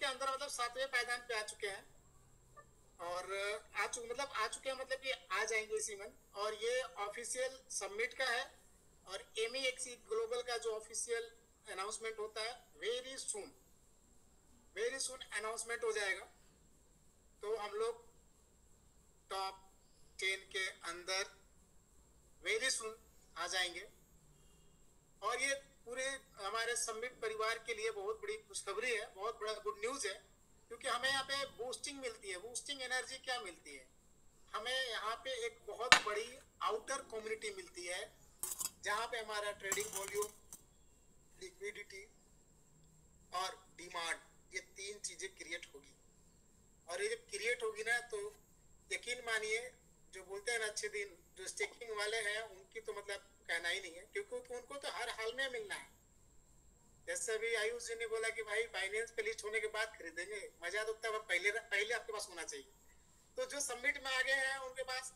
के अंदर मतलब 7वें पायदान पे आ चुके हैं और आ चुके हैं मतलब कि आ जाएंगे इसी मंथ। और ये ऑफिशियल सबमिट का है और MEXC ग्लोबल का जो ऑफिशियल अनाउंसमेंट होता है वेरी सून अनाउंसमेंट हो जाएगा। तो हम लोग टॉप 10 के अंदर वेरी सुन आ जाएंगे। और ये पूरे हमारे सबमिट परिवार के लिए बहुत बड़ी खुशखबरी है, बहुत बड़ा गुड न्यूज है, क्योंकि हमें यहाँ पे बूस्टिंग मिलती है। बूस्टिंग एनर्जी क्या मिलती है? हमें यहाँ पे एक बहुत बड़ी आउटर कम्युनिटी मिलती है जहाँ पे हमारा ट्रेडिंग वॉल्यूम, लिक्विडिटी और डिमांड, ये 3 चीजें क्रिएट होगी। और ये जब क्रिएट होगी ना तो यकीन मानिए, जो बोलते हैं ना अच्छे दिन, जो स्टेकिंग वाले हैं उनकी तो मतलब कहना ही नहीं है, क्योंकि उनको तो हर हाल में मिलना है। जैसे अभी आयुष जी ने बोला कि भाई फाइनेंस पे लिस्ट होने के बाद खरीदेंगे, मजा तो तब पहले आपके पास होना चाहिए। तो जो सबमिट में आ गए हैं उनके पास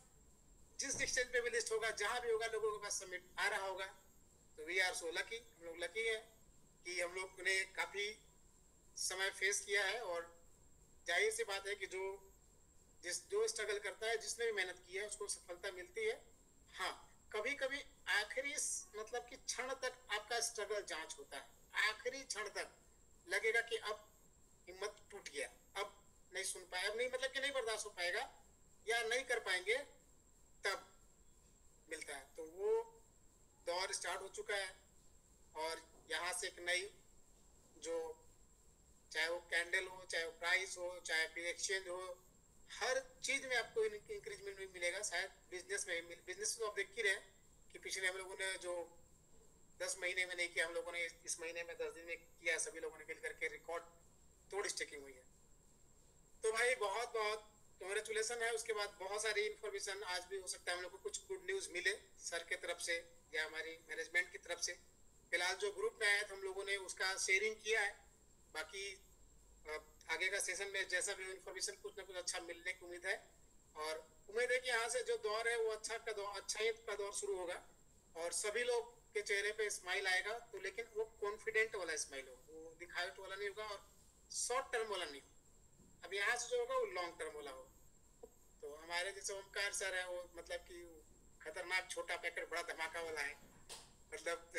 जिस एक्सचेंज पे भी लिस्ट होगा, जहां भी होगा, लोगों के पास सबमिट आ रहा होगा। तो वी आर सो लकी, हम लोग लकी है कि हम लोग ने काफी समय फेस किया है। और जाहिर सी बात है कि जो स्ट्रगल करता है, जिसने भी मेहनत की है, उसको सफलता मिलती है। हाँ, कभी कभी आखिरी मतलब कि क्षण तक आपका स्ट्रगल जांच होता है। आखिरी क्षण तक लगेगा कि अब हिम्मत टूट गया, अब नहीं सुन पाए, अब नहीं, मतलब कि नहीं बर्दाश्त हो पाएगा या नहीं कर पाएंगे, तब मिलता है। तो वो दौर स्टार्ट हो चुका है और यहाँ से एक नई, जो चाहे वो कैंडल हो, चाहे वो प्राइस हो, चाहे फिर एक्सचेंज हो, हर चीज में आपको इंक्रीजमेंट भी मिलेगा। शायद बिजनेस तो आप देख ही रहे कि पिछले हम लोगों ने जो 10 महीने में नहीं किया, हम लोगों ने इस महीने में 10 दिन में किया, सभी लोगों ने मिलकर के रिकॉर्ड तोड़ स्टेकिंग हुई है। तो भाई बहुत बहुत कांग्रेचुलेसन है। उसके बाद बहुत सारी इन्फॉर्मेशन आज भी हो सकता है हम लोग को कुछ गुड न्यूज मिले सर की तरफ से या हमारी मैनेजमेंट की तरफ से। फिलहाल जो ग्रुप में आया था हम लोगों ने उसका शेयरिंग किया है। बाकी आगे का सेशन में जैसा भी इन्फॉर्मेशन कुछ ना कुछ अच्छा मिलने की उम्मीद है। और उम्मीद है कि यहाँ से जो दौर है वो अच्छाई का दौर शुरू होगा और सभी लोग के चेहरे पे स्माइल आएगा। तो लेकिन वो कॉन्फिडेंट वाला स्माइल होगा, वो दिखावट वाला नहीं होगा और शॉर्ट टर्म वाला नहीं होगा। अब यहाँ से जो होगा वो लॉन्ग टर्म वाला होगा। तो हमारे जैसे ओमकार सर है, वो मतलब कि खतरनाक छोटा पैकेट बड़ा धमाका वाला है। मतलब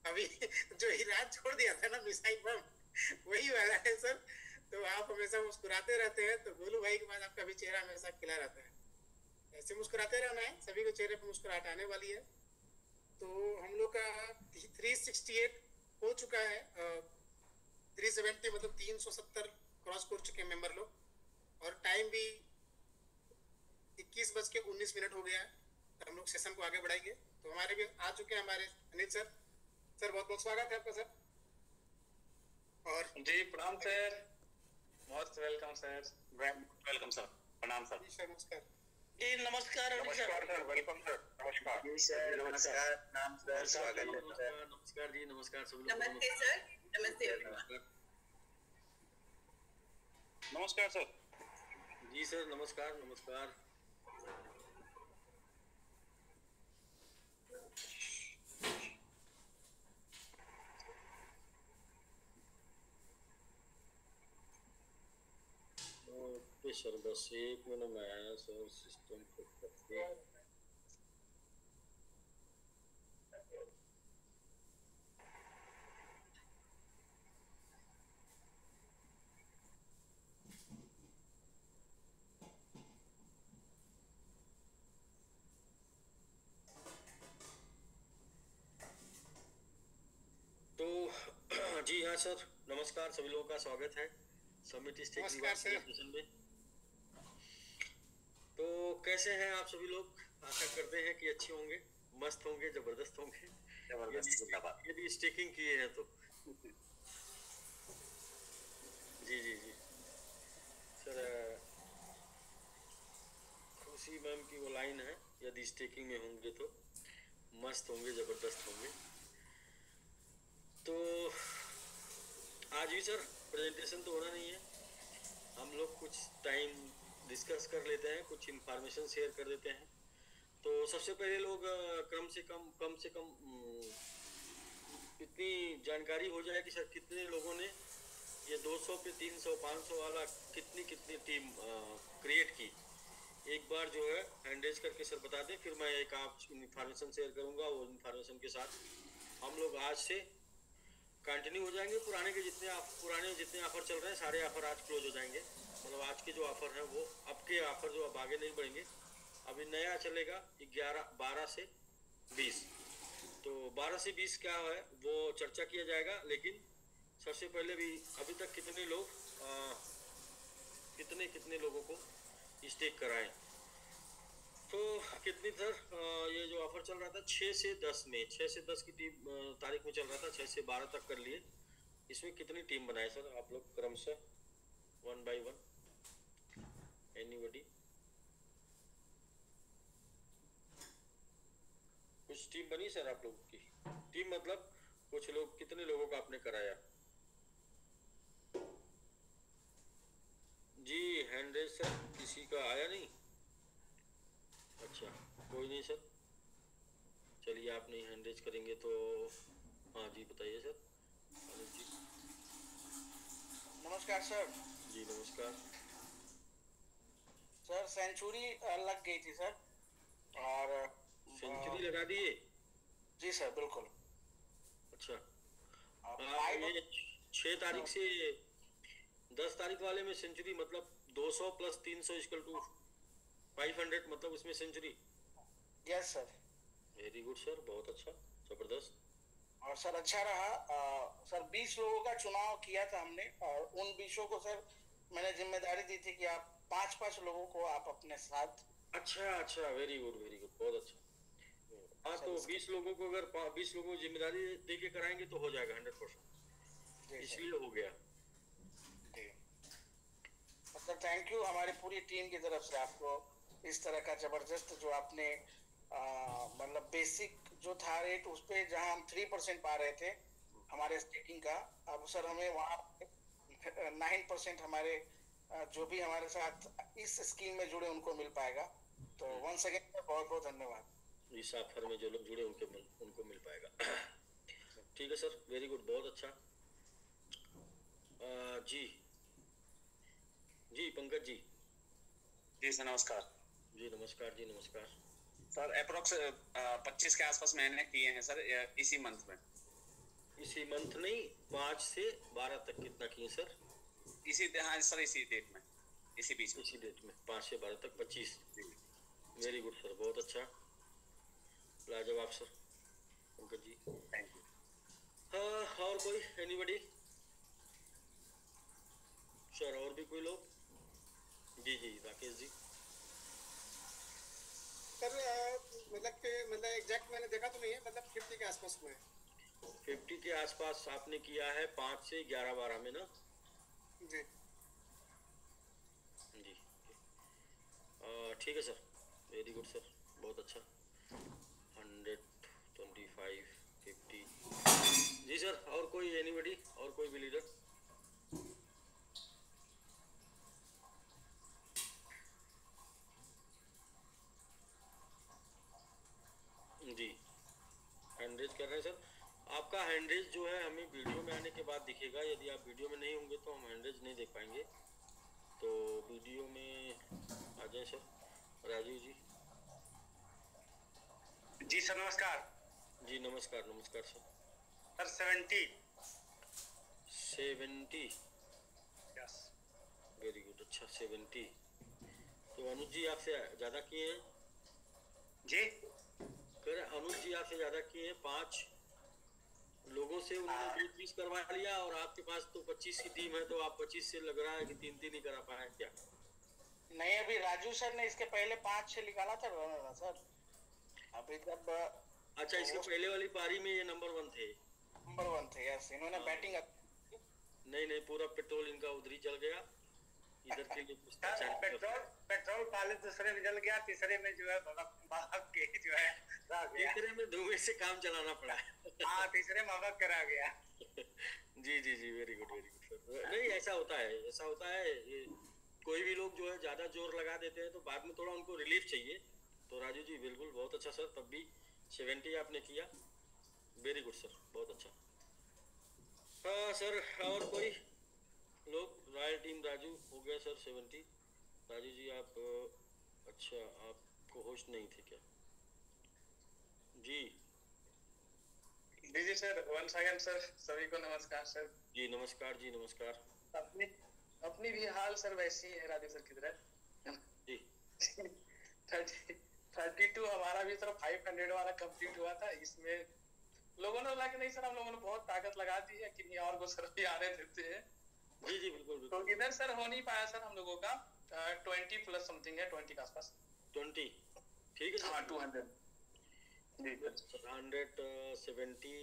अभी जो ईरान छोड़ दिया था ना मिसाइल बम, वही वाला है सर। तो आप हमेशा मुस्कुराते रहते हैं, तो गोलू भाई के बाद आपका भी चेहरा हमेशा खिला रहता है। ऐसे मुस्कुराते रहना है, सभी के चेहरे पे मुस्कुराहट आने वाली है। तो हम लोग का 368 हो चुका है, 370 मतलब 370 क्रॉस कर चुके हैं मेंबर लोग। और टाइम भी 21:19 हो गया है। तो हम लोग सेशन को आगे बढ़ाएंगे। तो हमारे भी आ चुके हैं हमारे अनिल सर। सर बहुत बहुत स्वागत है आपका सर। और जी प्रणाम sir, most welcome sir. Welcome sir, प्रणाम सर। जी सर नमस्कार। जी नमस्कार। नमस्कार सर, वेलकम सर। नमस्कार जी सर, नमस्कार। नाम सर, स्वागत है सर। नमस्कार जी, नमस्कार सभी लोगों को। नमस्ते सर, नमस्ते everyone। नमस्कार सर। जी सर, नमस्कार नमस्कार। ओके सर, बस 1 मिनट में आया सर, सिस्टम को करते। तो जी हाँ सर, नमस्कार, सभी लोगों का स्वागत है सबमिट स्टेकिंग सेशन में। तो कैसे हैं आप सभी लोग? आशा करते हैं कि अच्छे होंगे, मस्त होंगे, जबरदस्त होंगे, यदि स्टेकिंग किए हैं तो। जी जी जी सर, खुशी मैम की वो लाइन है, यदि स्टेकिंग में होंगे तो मस्त होंगे, जबरदस्त होंगे। तो आज भी सर प्रेजेंटेशन तो होना नहीं है, हम लोग कुछ टाइम डिस्कस कर लेते हैं, कुछ इन्फॉर्मेशन शेयर कर देते हैं। तो सबसे पहले लोग कम से कम इतनी जानकारी हो जाए कि सर कितने लोगों ने ये 200 पे 300 500 वाला कितनी कितनी टीम क्रिएट की, एक बार जो है हैंड रेज करके सर बता दें, फिर मैं एक आप इन्फॉर्मेशन शेयर करूंगा। वो इन्फॉर्मेशन के साथ हम लोग आज से कंटिन्यू हो जाएंगे। पुराने जितने ऑफर चल रहे हैं सारे ऑफर आज क्लोज हो जाएंगे। मतलब आज के जो ऑफर हैं वो अब के ऑफर जो अब आगे नहीं बढ़ेंगे। अभी नया चलेगा 12 से 20। तो 12 से 20 क्या है वो चर्चा किया जाएगा। लेकिन सबसे पहले भी अभी तक कितने लोगों को स्टेक कराएं, तो कितनी सर ये जो ऑफर चल रहा था 6 से 10 में, 6 से 10 की तारीख में चल रहा था, 6 से 12 तक कर लिए। इसमें कितनी टीम बनाए सर आप लोग क्रमशः 1 by 1? एनीबॉडी? कुछ टीम बनी सर आप लोगों की? टीम मतलब कुछ लोग, कितने लोगों का आपने कराया? जी हैंड रेज सर किसी का आया नहीं? अच्छा कोई नहीं सर, चलिए आप नहीं हैंड रेज करेंगे तो हाँ जी बताइए सर। अनुज जी नमस्कार सर। जी नमस्कार सर सेंचुरी लग गई थी सर, और सेंचुरी लगा दिए? जी सर बिल्कुल। अच्छा फाइव- ये 6 तारीख से 10 तारीख वाले में सेंचुरी मतलब 200 प्लस 300 इक्वल टू 500, मतलब उसमें century? Yes sir. Very good sir, बहुत अच्छा, जबरदस्त। और सर अच्छा रहा। सर 20 लोगों का चुनाव किया था हमने, और उन 20 को सर मैंने जिम्मेदारी दी थी कि आप 5-5 लोगों को आप अपने साथ। अच्छा वेरी गुड, बहुत अच्छा। हाँ तो 20 लोगों को अगर 20 लोगों को जिम्मेदारी दे के कराएंगे तो हो जाएगा 100%, इसलिए हो गया। सर थैंक यू हमारी पूरी टीम की तरफ से आपको, इस तरह का जबरदस्त जो आपने मतलब बेसिक जो था रेट उस पे जहां हम 3% पा रहे थे हमारे स्टेकिंग का, अब सर हमें वहाँ 9% हमारे जो भी हमारे साथ इस स्कीम में जुड़े उनको मिल पाएगा। तो वंस अगेन बहुत बहुत धन्यवाद। इस ऑफर में जो लोग जुड़े उनको मिल पाएगा। ठीक है सर, वेरी गुड, बहुत अच्छा। जी पंकज जी। जी सर नमस्कार। जी नमस्कार जी नमस्कार। सर अप्रोक्स 25 के आसपास मैंने किए हैं सर इसी मंथ में। इसी मंथ नहीं, 5 से 12 तक कितना किए सर? हाँ सर इसी डेट में, इसी बीच में, इसी डेट में 5 से 12 तक 25। वेरी गुड सर, बहुत अच्छा, लाजवाब sir Pankaj ji. Thank you. हाँ और कोई एनीबॉडी सर? और भी कोई लोग? जी राकेश जी। सर मतलब एग्जैक्ट मैंने देखा तो नहीं है, मतलब 50 के आसपास हुए हैं। 50 के आसपास आपने किया है 5 से 11-12 में ना? जी ठीक है सर, वेरी गुड सर, बहुत अच्छा। 125 50। जी सर, और कोई एनीबॉडी, और कोई भी लीडर? जी हैंडरेज कर रहे हैं सर। आपका हैंडरेज जो है हमें वीडियो में आने के बाद दिखेगा। यदि आप वीडियो में नहीं होंगे तो हम हैंडरेज नहीं देख पाएंगे। तो वीडियो में आ जाए सर। राजीव जी। जी सर नमस्कार। जी नमस्कार sir. Sir 70। Yes very good, अच्छा 70। तो अनुज जी आपसे ज़्यादा किए हैं? जी कह रहे अनुज जी आपसे ज़्यादा किए हैं। 5 लोगों से उन्होंने 20 करवा लिया, और आपके पास तो 25 की टीम है, तो आप 25 से लग रहा है कि 3 ही करा पाए क्या? नहीं, अभी राजू सर ने इसके पहले 5 से निकाला था सर। अभी जब अच्छा, इसके पहले वाली पारी में ये नंबर 1 थे? नंबर 1 थे, यस। इन्होंने बैटिंग नहीं, पूरा पेट्रोल इनका उधर ही चल गया। इधर के लिए पेट्रोल पहले दूसरे में जल गया, तीसरे में जो है भाग के जो है तीसरे में धुएं से काम चलाना पड़ा। हाँ तीसरे में भाग करा गया। जी वेरी गुड सर। नहीं ऐसा होता है ये, कोई भी लोग जो है ज्यादा जोर लगा देते हैं तो बाद में थोड़ा उनको रिलीफ चाहिए। तो राजू जी बिल्कुल बहुत अच्छा सर, तब भी 70 आपने किया, वेरी गुड सर, बहुत अच्छा। हाँ सर, और कोई लोग। रॉयल टीम राजू हो गया सर 70। राजू जी आप अच्छा आपको होस्ट नहीं थे क्या? जी जी सर, वंस अगेन सर, सभी को नमस्कार सर। जी नमस्कार जी नमस्कार। अपनी अपनी भी हाल सर वैसी ही है राजू सर की तरह। जी 32 हमारा भी सर 500 वाला कंप्लीट हुआ था। इसमें लोगों ने बोला कि नहीं सर हम लोगों ने बहुत ताकत लगा दी है कि नहीं और को सर भी आने देते हैं। जी जी बिल्कुल तो बिल्कुल। इधर सर हो नहीं पाया सर हम लोगों का। 20 प्लस समथिंग है, 20 के आसपास। 20 ठीक है हाँ सर। 200 जी सर। 170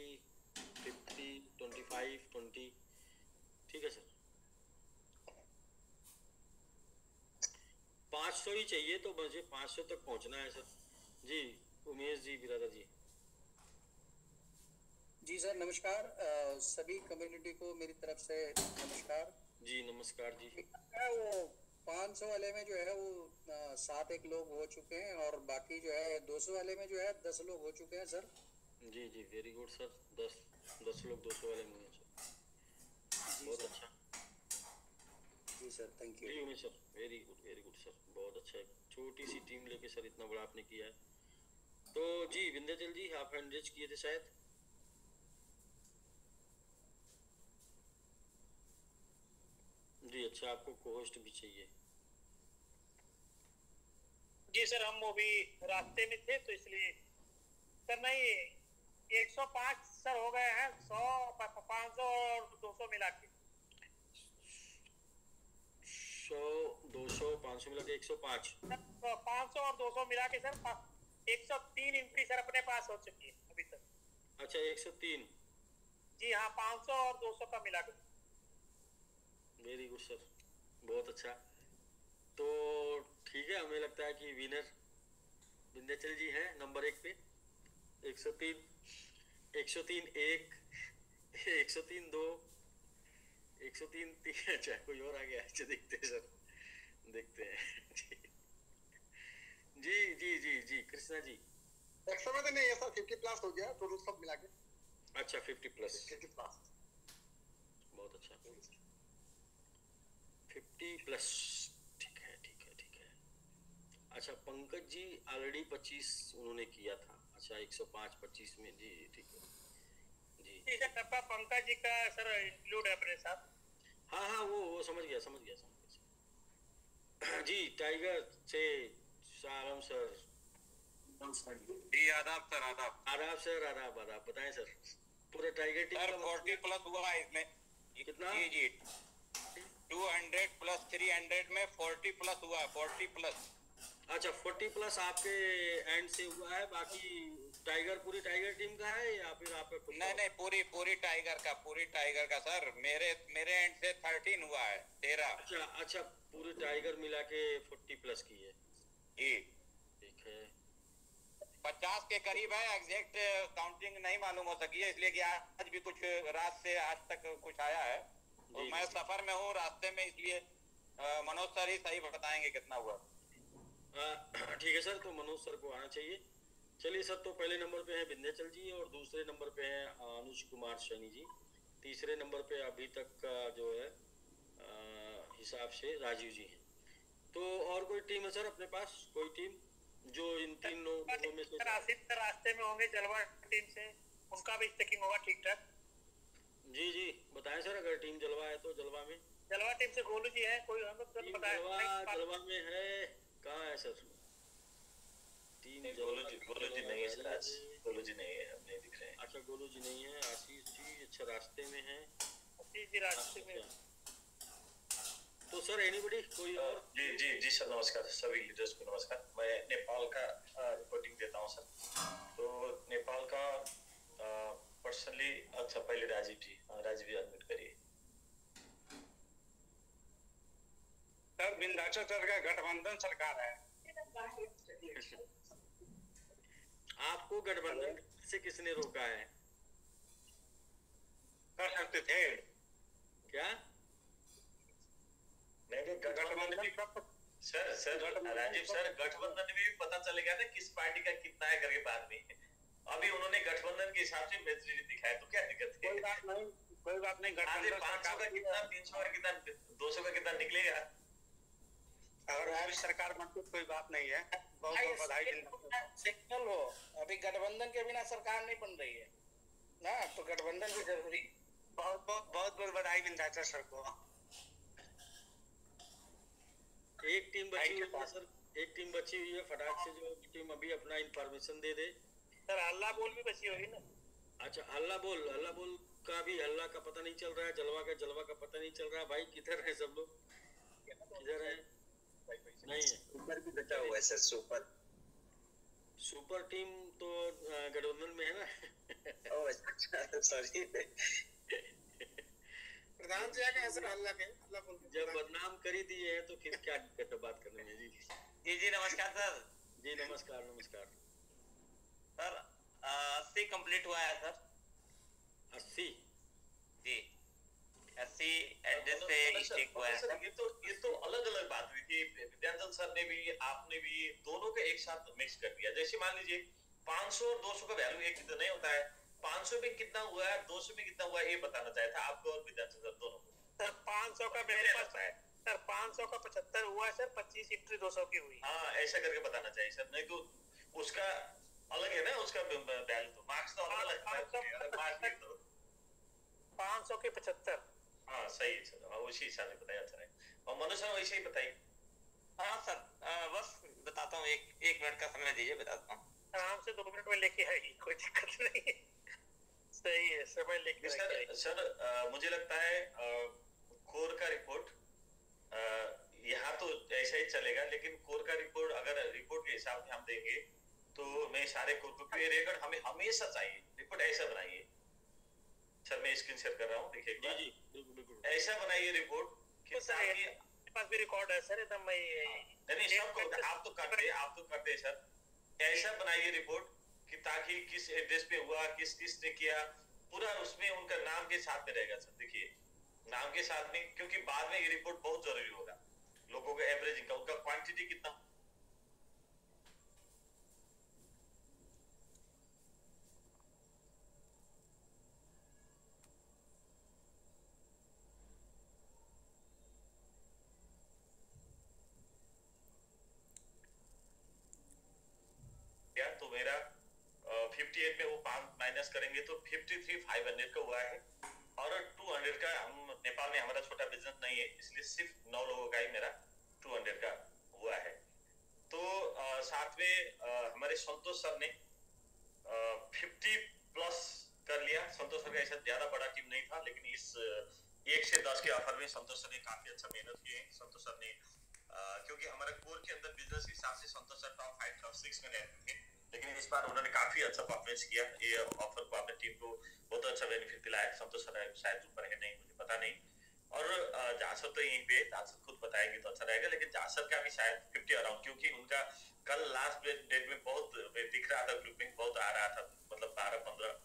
50 25 20 ठीक है सर। 500 ही चाहिए तो मुझे 500 तक पहुंचना है सर। जी उमेश जी बिरादर जी। जी सर नमस्कार। सभी कम्युनिटी को मेरी तरफ से नमस्कार। जी नमस्कार जी। वो 500 वाले में जो है वो 7 लोग हो चुके हैं और बाकी जो है 200 वाले में जो है 10 लोग हो चुके हैं सर। जी जी वेरी गुड सर। 10 लोग 200 वाले में हैं सर। बहुत अच्छा। जी सर थैंक यू। जी Umesh sir very good sir. बहुत अच्छा है। छोटी सी टीम लेके सर इतना बड़ा आपने किया है। तो जी विंध्याचल जी आप हैंड रेज किए थे शायद। जी अच्छा आपको कोहोस्ट भी चाहिए। जी सर हम वो भी रास्ते में थे तो इसलिए सर नहीं 105 सर हो गए हैं। 100 500 और 200 मिला के 100 200 500 मिला के 105। 500 और 200 मिला के सर 103 एंट्री सर अपने पास हो चुकी है अभी तक। अच्छा 103। जी हाँ 500 और 200 का मिला के। वेरी गुड सर बहुत अच्छा। तो ठीक है हमें लगता है कि विनर विंध्याचल जी हैं नंबर 1 पे। 103 103 1 103 2 103 3। अच्छा कोई और आ गया। अच्छा देखते हैं सर देखते हैं। जी जी जी जी कृष्णा जी। 100 में तो नहीं है सर, 50 प्लस हो गया टोटल सब मिला के। अच्छा 50 प्लस 50 प्लस। बहुत अच्छा 50 प्लस ठीक है ठीक है ठीक है। अच्छा पंकज जी ऑलरेडी 25 उन्होंने किया था। अच्छा 105 25 में जी ठीक है जी। जी सर डब्बा पंकज जी का सर इंक्लूड है अपने साथ। हाँ हाँ वो समझ गया समझ गया जी टाइगर से सालम सर। जी आदाब सर आदाब। आदाब सर आदाब आदाब। बताएं सर पूरा टाइगर टीम सर का 40 प्लस हुआ है इसमें। कितना? जी जी 200 प्लस 300 में 40 प्लस हुआ है। 40 प्लस। अच्छा 40 प्लस आपके एंड से हुआ है। बाकी टाइगर पूरी टाइगर टीम का है या फिर आपका खुद का? नहीं नहीं पूरी टाइगर का सर। मेरे एंड से 13 हुआ है 13। अच्छा अच्छा पूरे टाइगर मिला के 40 प्लस की है। जी ठीक है 50 के करीब है। एग्जैक्ट काउंटिंग नहीं मालूम हो सकी है इसलिए कि आज भी कुछ रात से आज तक कुछ आया है। तो जी, मैं जी। सफर में हूँ रास्ते में इसलिए मनोज सर ही सही बताएंगे कितना हुआ। ठीक है सर। तो मनोज सर को आना चाहिए। चलिए सर तो पहले नंबर पे है विंध्याचल जी और दूसरे नंबर पे है अनुज कुमार सैनी जी। तीसरे नंबर पे अभी तक का जो है हिसाब से राजीव जी हैं। तो और कोई टीम है सर अपने पास? कोई टीम जो इन तीन लोगों में से? आसिफ सर रास्ते में होंगे जलवा टीम से, उनका भी चेकिंग होगा ठीक ठाक। जी जी बताएं सर अगर टीम जलवा है तो। जलवा में जलवा टीम से गोलू जी है। कोई हम टीम बताया जलवा में है। कहाँ है सर टीम? गोलू जी नहीं है सर आज। गोलू जी नहीं है, अब नहीं दिख रहे हैं। अच्छा गोलू जी नहीं है। आशीष जी अच्छा रास्ते में है। जी रास्ते में। तो सर एनीबडी कोई और? जी जी जी सर नमस्कार। सभी लीडर्स को नमस्कार। मैं नेपाल का रिपोर्टिंग देता हूँ सर। तो नेपाल का पर्सनली अच्छा पहले राजीव जी अनम्यूट करिए। सर विंध्याचल सर का गठबंधन सरकार है। आपको गठबंधन से किसने रोका है? कर सकते थे क्या? नहीं गठबंधन भी सर राजीव सर गठबंधन में भी पता चलेगा ना किस पार्टी का कितना है करके बाद में। अभी उन्होंने गठबंधन के हिसाब से मेजोरिटी दिखाया तो क्या दिक्कत है? कोई बात नहीं, आधे गठबंधन 500 का कितना, 300 का कितना, 200 का कितना निकलेगा? अगर वो भी सरकार बनती तो कोई बात नहीं है। बहुत बहुत बधाई। सिग्नल हो, अभी गठबंधन के बिना सरकार नहीं बन रही है ना, तो गठबंधन भी जरूरी। बहुत बहुत बहुत बहुत बधाई विंध्याचल सर को। एक टीम बची हुई है सर, एक टीम बची हुई है, फटाक से जो टीम अभी अपना इंफॉर्मेशन दे दे। सर हल्ला बोल भी बची होगी ना? अच्छा, हल्ला बोल का भी, हल्ला का पता नहीं चल रहा है, जलवा का पता नहीं चल रहा है। भाई किधर है सब लोग, किधर है? नहीं है, सुपर भी बचा हुआ है सर, सुपर टीम तो गठबंधन में है ना। ओह अच्छा, सॉरी। प्रधान जी आ गए सर, हल्ला बोल के। जब बदनाम कर ही दिए हैं तो फिर क्या दिक्कत है बात करने में? जी नमस्कार सर। जी नमस्कार। सर 80 कंप्लीट हुआ है सर। 80 जी 80 एड्रेस पे स्टिक हुआ है सर। ये तो अलग बात हुई कि विद्यांचल सर ने भी, आपने भी, दोनों को एक साथ मिक्स कर दिया। जैसे मान लीजिए 500 और 200 का वैल्यू एक तो नहीं होता है, 500 में कितना हुआ है, 200 में कितना हुआ है, ये बताना चाहिए था आपको और विद्यांचल सर दोनों को। सर 500 का मेरे पास है सर, 500 का 75 हुआ है सर, 25 इंटू 200 की हुई। हाँ, ऐसा करके बताना चाहिए सर, नहीं तो उसका अलग है ना, उसका वैल्यू तो मार्क्स तो अलग है। 500 के 75। हाँ सही है सर, हाँ उसी हिसाब से बताया अच्छा है। और मनोज सर वैसे ही बताइए। हाँ सर बस बताता हूँ, एक मिनट का समय दीजिए, बताता हूँ। आराम से 2 मिनट में लेके आएगी, कोई दिक्कत नहीं है। सही है, समय लेके सर मुझे लगता है कोर का रिपोर्ट यहाँ तो ऐसा ही चलेगा, लेकिन कोर का रिपोर्ट अगर रिपोर्ट के हिसाब से हम देंगे तो मैं सारे कोर को रिकॉर्ड हमें हमेशा चाहिए, रिपोर्ट ऐसा बनाइए सर। मैं स्क्रीन शेयर कर रहा हूँ, देखिए जी बिल्कुल ऐसा बनाइए रिपोर्ट कि ताकि पास भी रिकॉर्ड है सर एकदम। नहीं सबको आप तो करते सर, ऐसा बनाइए रिपोर्ट कि ताकि किस एड्रेस पे हुआ, किस ने किया, पूरा उसमें उनका नाम के साथ में रहेगा सर। देखिए नाम के साथ में, क्योंकि बाद में ये रिपोर्ट बहुत जरूरी होगा, लोगों का एवरेजिंग का, उनका क्वांटिटी कितना। तो मेरा 58 में वो 5 माइनस करेंगे तो 53,500 का हुआ है, और 200 का हम नेपाल में, हमारा छोटा बिजनेस नहीं है इसलिए सिर्फ 9 लोगों का ही मेरा 200 का हुआ है। तो साथ में हमारे संतोष सर ने 50 प्लस कर लिया। संतोष सर का ऐसा ज्यादा बड़ा टीम नहीं था, लेकिन इस 1 से 10 के ऑफर में संतोष सर ने काफी अच्छा मेहनत की है। संतोष सर ने क्योंकि हमारे कोर के अंदर बिजनेस के हिसाब से संतोष सर टॉप 5 टॉप 6 में रहते थे, लेकिन इस बार उन्होंने काफी अच्छा परफॉर्मेंस किया। ये ऑफर को अपने टीम को बहुत अच्छा बेनिफिट दिलाया। संतोष सर शायद ऊपर है, नहीं मुझे पता नहीं। और जासर तो यहीं पे, जासर खुद बताएगी तो अच्छा रहेगा, लेकिन जासर का भी शायद 50 अराउंड, क्योंकि उनका कल लास्ट डेट में बहुत दिख रहा था, ग्रुपिंग बहुत आ रहा था, मतलब 12-15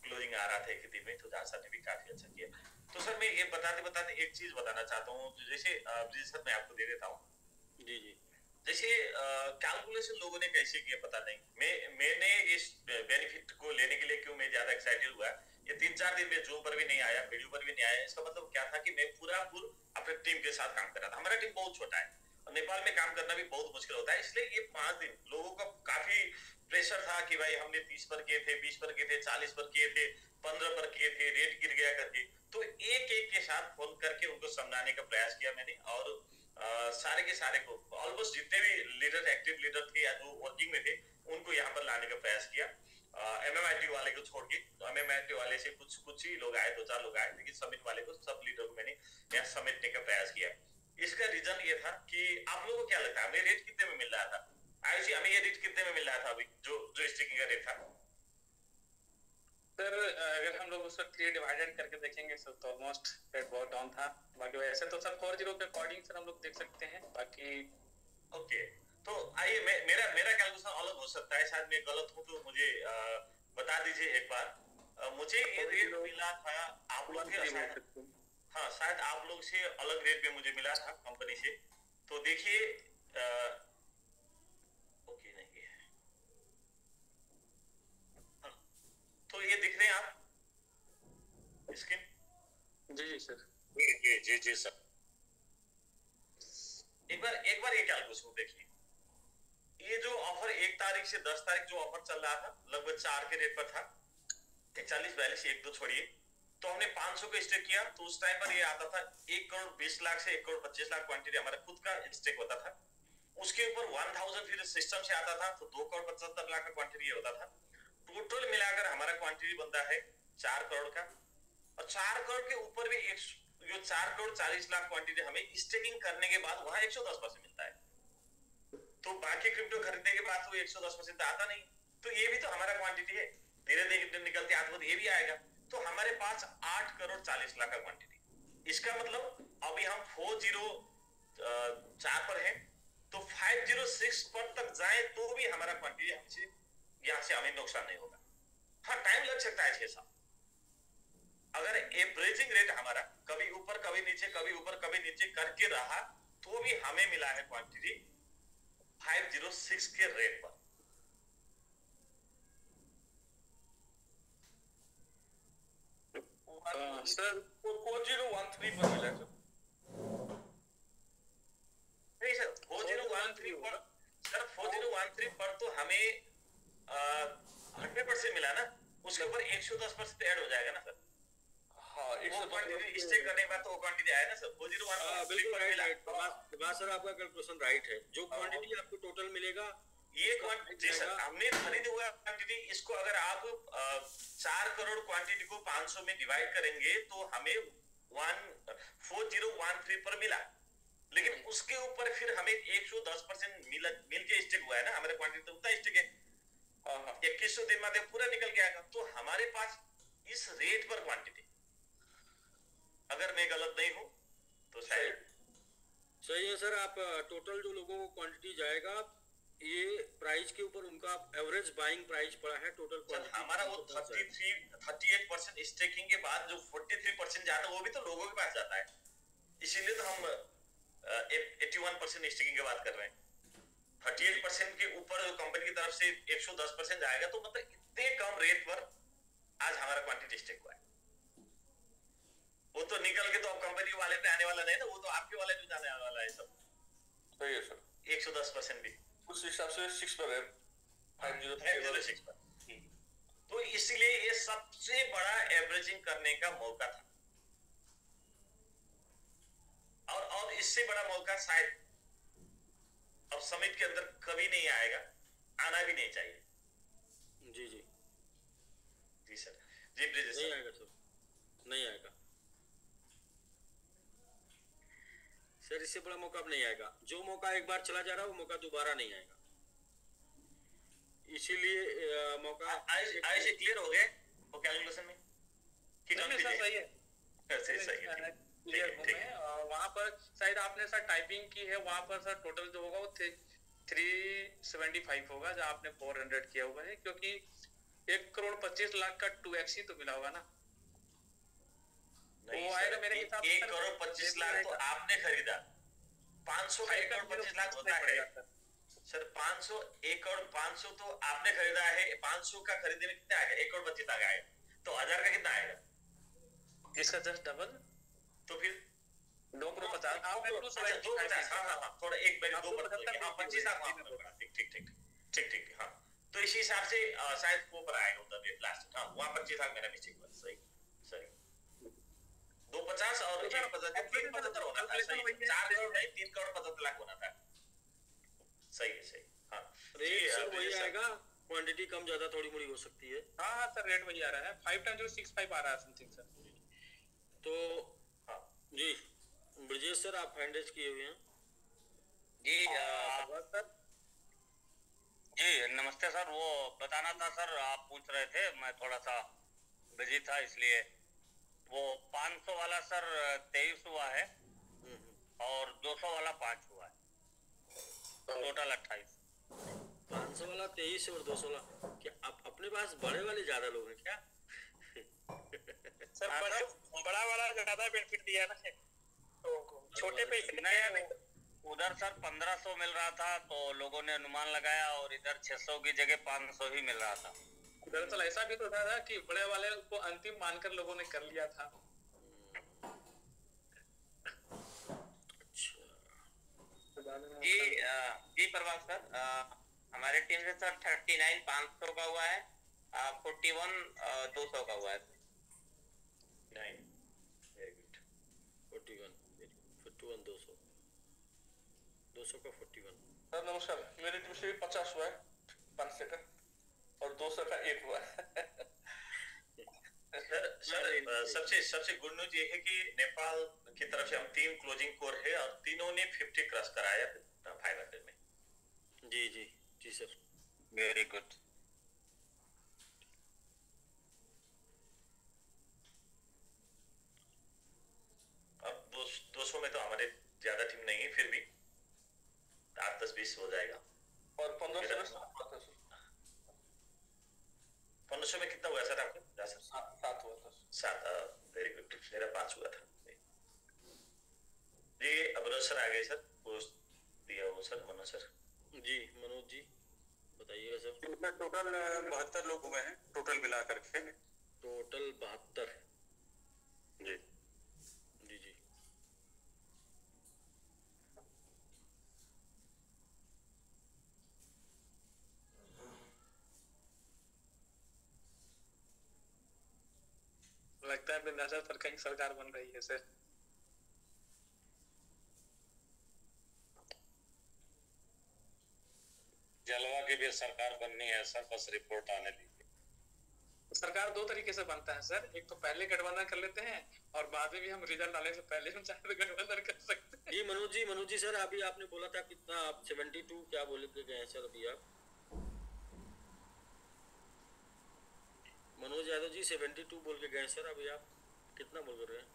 क्लोजिंग आ रहा था एक दिन में, तो जासर ने भी काफी अच्छा किया। तो सर मैं ये बताते एक चीज बताना चाहता हूँ, जैसे सर मैं आपको दे देता हूँ। जी जैसे कैलकुलेशन लोगों ने कैसे किया पता नहीं, मैंने इस बेनिफिट को लेने के लिए क्यों मैं ज्यादा एक्साइटेड हुआ, ये 3-4 दिन में जूम पर भी नहीं आया, वीडियो पर भी नहीं आया। इसका मतलब क्या था कि मैं पूरा अपने टीम के साथ काम कर रहा था। हमारा टीम बहुत छोटा है और नेपाल में काम करना भी बहुत मुश्किल होता है, इसलिए ये 5 दिन लोगों का काफी प्रेशर था कि भाई हमने 30 पर किए थे, 20 पर किए थे, 40 पर किए थे, 15 पर किए थे, रेट गिर गया करके। तो एक के साथ फोन करके उनको समझाने का प्रयास किया मैंने, और सारे के सारे को, ऑलमोस्ट जितने भी लीडर, एक्टिव लीडर थे या जो वर्किंग में थे, उनको यहाँ पर लाने का प्रयास किया। MMIT वाले को छोड़ के, MMIT वाले से कुछ ही लोग आए, 2-4 लोग आए, लेकिन समिट वाले को, सब लीडर को मैंने यहाँ समेटने का प्रयास किया। इसका रीजन ये था कि आप लोगों को क्या लगता है हमें रेट कितने में मिल रहा था? आयुषी, हमें ये रेट कितने में मिल रहा था अभी, जो स्टिकिंग का रेट था? सर अगर हम लोग उसको 3 डिवाइडेड करके देखेंगे सर, तो ऑलमोस्ट रेट बहुत डाउन था। बाकी वैसे तो सर 40 के अकॉर्डिंग सर हम लोग देख सकते हैं। बाकी ओके, तो आइए मेरा कैलकुलेशन अलग हो सकता है, शायद मैं गलत हूँ तो मुझे बता दीजिए एक बार। मुझे ये रेट मिला था आप लोग के, हाँ शायद आप लोग से अलग रेट में मुझे मिला था कंपनी से। तो देखिए ओके नहीं है, हाँ, तो ये दिख रहे हैं आप स्क्रीन? जी जी सर। जी सर। एक बार ये कैलकुलेशन देखिए, ये जो ऑफर 1 तारीख से 10 तारीख जो ऑफर चल रहा था लगभग 4 के रेट पर था, 41 42 1 2 छोड़िए, तो हमने 500 का स्टेक किया तो उस टाइम पर ये आता था 1 करोड़ 20 लाख से 1 करोड़ 25 लाख क्वांटिटी हमारा खुद का स्टेक होता था। उसके ऊपर 1000 फिर सिस्टम से आता था तो 2 करोड़ 75 लाख का क्वांटिटी होता था। टोटल मिलाकर हमारा क्वांटिटी बनता है 4 करोड़ का, और 4 करोड़ के ऊपर भी जो 4 करोड़ 40 लाख क्वांटिटी हमें स्टेकिंग करने के बाद वहां 110% मिलता है। तो बाकी क्रिप्टो खरीदने के बाद तो 110% आता नहीं, तो ये भी तो हमारा क्वांटिटी है, धीरे धीरे निकलते आते ये भी आएगा। तो हमारे पास 8 करोड़ 40 लाख का क्वांटिटी, इसका मतलब अभी हम 404 पर हैं, तो 506 पर तक जाए तो भी हमारा क्वांटिटी हमसे यहाँ से हमें नुकसान नहीं होगा। हाँ, टाइम लग सकता है 6 साल। अगर एवरेजिंग रेट हमारा कभी ऊपर कभी नीचे कभी ऊपर कभी नीचे करके रहा तो भी हमें मिला है क्वांटिटी 506 के रेट पर। सर 4013 पर मिला सर। नहीं सर, 4013 पर सर 4013 पर तो हमें 100% मिला ना, उसके ऊपर 110% ऐड हो जाएगा ना सर। हाँ, वो क्वांटिटी स्टेक करने के बाद तो वो क्वांटिटी आया ना सर। 4013 बिल्कुल राइट सर, आपका कैलकुलेशन राइट है। जो क्वांटिटी आपको टोटल मिलेगा ये क्वांटिटी सर हमने खरीद हुआ क्वांटिटी, इसको अगर आप 4 करोड़ क्वांटिटी को 500 में डिवाइड करेंगे तो हमें 4013 पर मिला, लेकिन उसके ऊपर फिर हमें 110% मिल के स्टेक हुआ है ना, हमारे क्वांटिटी तो उतना स्टेक है 2100 दिन में पूरा निकल के आएगा। तो हमारे पास इस रेट पर क्वांटिटी, अगर मैं गलत नहीं हूं तो शायद सही है सर। आप टोटल जो लोगों को क्वांटिटी जाएगा ये प्राइस के ऊपर उनका एवरेज बाइंग प्राइस पड़ा है टोटल क्वांटिटी। हमारा वो 38% स्टेकिंग के बाद जो 43% जाता है वो भी तो लोगों के पास जाता है, इसीलिए तो हम 81% स्टेकिंग की बात कर रहे हैं। 38% के ऊपर जो कंपनी की तरफ से 110% जाएगा, तो मतलब इतने कम रेट पर आज हमारा क्वांटिटी स्टेक हुआ है। वो तो निकल के तो अब कंपनी वाले पे आने वाला नहीं ना, वो तो आपके वाले पे जाने वाला है सब। सही है सर। 110% भी उस हिसाब से 6 पर है, 506 पर। तो इसलिए ये सबसे बड़ा एवरेजिंग करने का मौका था, और इससे बड़ा मौका शायद अब समिट के अंदर कभी नहीं आएगा, आना भी नहीं चाहिए। जी जी जी सर। जी ब्रिजेश नहीं आएगा सर, नहीं आएगा सर, इससे बड़ा मौका अब नहीं आएगा। जो मौका एक बार चला जा रहा है वो मौका दोबारा नहीं आएगा, इसीलिए मौका आए से क्लियर हो गए वो कैलकुलेशन में कि नहीं सर सही है, सही है क्लियर हूं मैं। वहां पर शायद आपने सर टाइपिंग की है, वहां पर सर टोटल जो होगा वो 375 होगा जो आपने 400 किया हुआ है, क्योंकि 1 करोड़ 25 लाख का 2x ही तो मिला होगा ना। नहीं वो आएगा मेरे हिसाब से 1 करोड़ 25 लाख तो आपने खरीदा, 500 का 1 करोड़ 25 लाख होता है सर। 500 1 करोड़ 500 तो आपने खरीदा है, 500 का खरीदने में कितना आएगा? 1 करोड़ 25 लाख आएगा, तो 1000 का कितना आएगा? इसका जस्ट डबल, तो फिर 2 करोड़ 50 आपने 250 हाँ थोड़ा एक बार 2 पर 25 लाख माफ करना। ठीक हाँ, तो इसी हिसाब से शायद वो पर आएगा उधर रेट लास्ट। हाँ, वहां 25 लाख मेरा मिस्टेक हुआ। सही 250 और 375 होना था। सही 4 करोड़ नहीं 3 करोड़ 75 लाख होना था। सही है हाँ, रेट सर वही आएगा, क्वांटिटी कम ज्यादा थोड़ी मोड़ी हो सकती है। हाँ सर रेट वही आ रहा है, 5 टाइम्स 65 आ रहा है समथिंग सर। तो हाँ जी ब्रजेश सर, आप फाइंडेज किए हुए हैं जी सर। जी नमस्ते सर। वो बताना था सर, आप पूछ रहे थे, मैं थोड़ा सा बिजी था इसलिए। वो 500 वाला सर 23 हुआ है और 200 वाला 5 हुआ है, टोटल 28। 500 वाला 23 और 200 वाला, क्या आप अपने पास बड़े वाले ज्यादा लोग हैं क्या? सर बड़ा वाला ज्यादा बेनिफिट दिया ना, तो छोटे पे नहीं, उधर सर 1500 मिल रहा था तो लोगों ने अनुमान लगाया, और इधर 600 की जगह 500 ही मिल रहा था। दरअसल ऐसा भी तो था कि बड़े वाले को अंतिम मानकर लोगों ने कर लिया था। जी प्रभात सर, हमारे टीम से सर 39,500 का हुआ है, 41,200 का हुआ है। 9 वेरी गुड, 41 200 200 का 41। सर नमस्कार, मेरी टीम से 50 हुआ है 500 का, और 200 का 1 हुआ है। सर सबसे गुड न्यूज ये है कि नेपाल की तरफ से हम 3 क्लोजिंग कोर है और तीनों ने 50 क्रॉस कराया 500 में। जी जी जी सर, वेरी गुड। अब 200 में तो हमारे ज्यादा टीम नहीं है, फिर भी 8-10-20 हो जाएगा। और 1500 में कितना हुआ सर आपका? 7 हुआ था। 7, वेरी गुड, मेरा 5 हुआ था जी। अब सर आ गए सर, पोस्ट दिया हो सर मनोज सर। जी मनोज जी बताइएगा सर। इसमें टोटल 72 लोग हुए हैं टोटल मिला करके। टोटल 72 जी जी जी। लगता है विंध्याचल पर कहीं सरकार बन रही है सर। जलवा की भी सरकार बननी है सर, बस रिपोर्ट आने दीजिए। सरकार 2 तरीके से बनता है सर, एक तो पहले गठबंधन कर लेते हैं और बाद में भी हम रिजल्ट आने से पहले हम चाहे तो गठबंधन कर सकते हैं। जी मनोज जी सर, अभी आपने बोला था कितना, आप 72 क्या बोले के गए सर अभी आप? मनोज यादव जी 72 बोल के गए सर, अभी आप कितना बोल रहे हैं?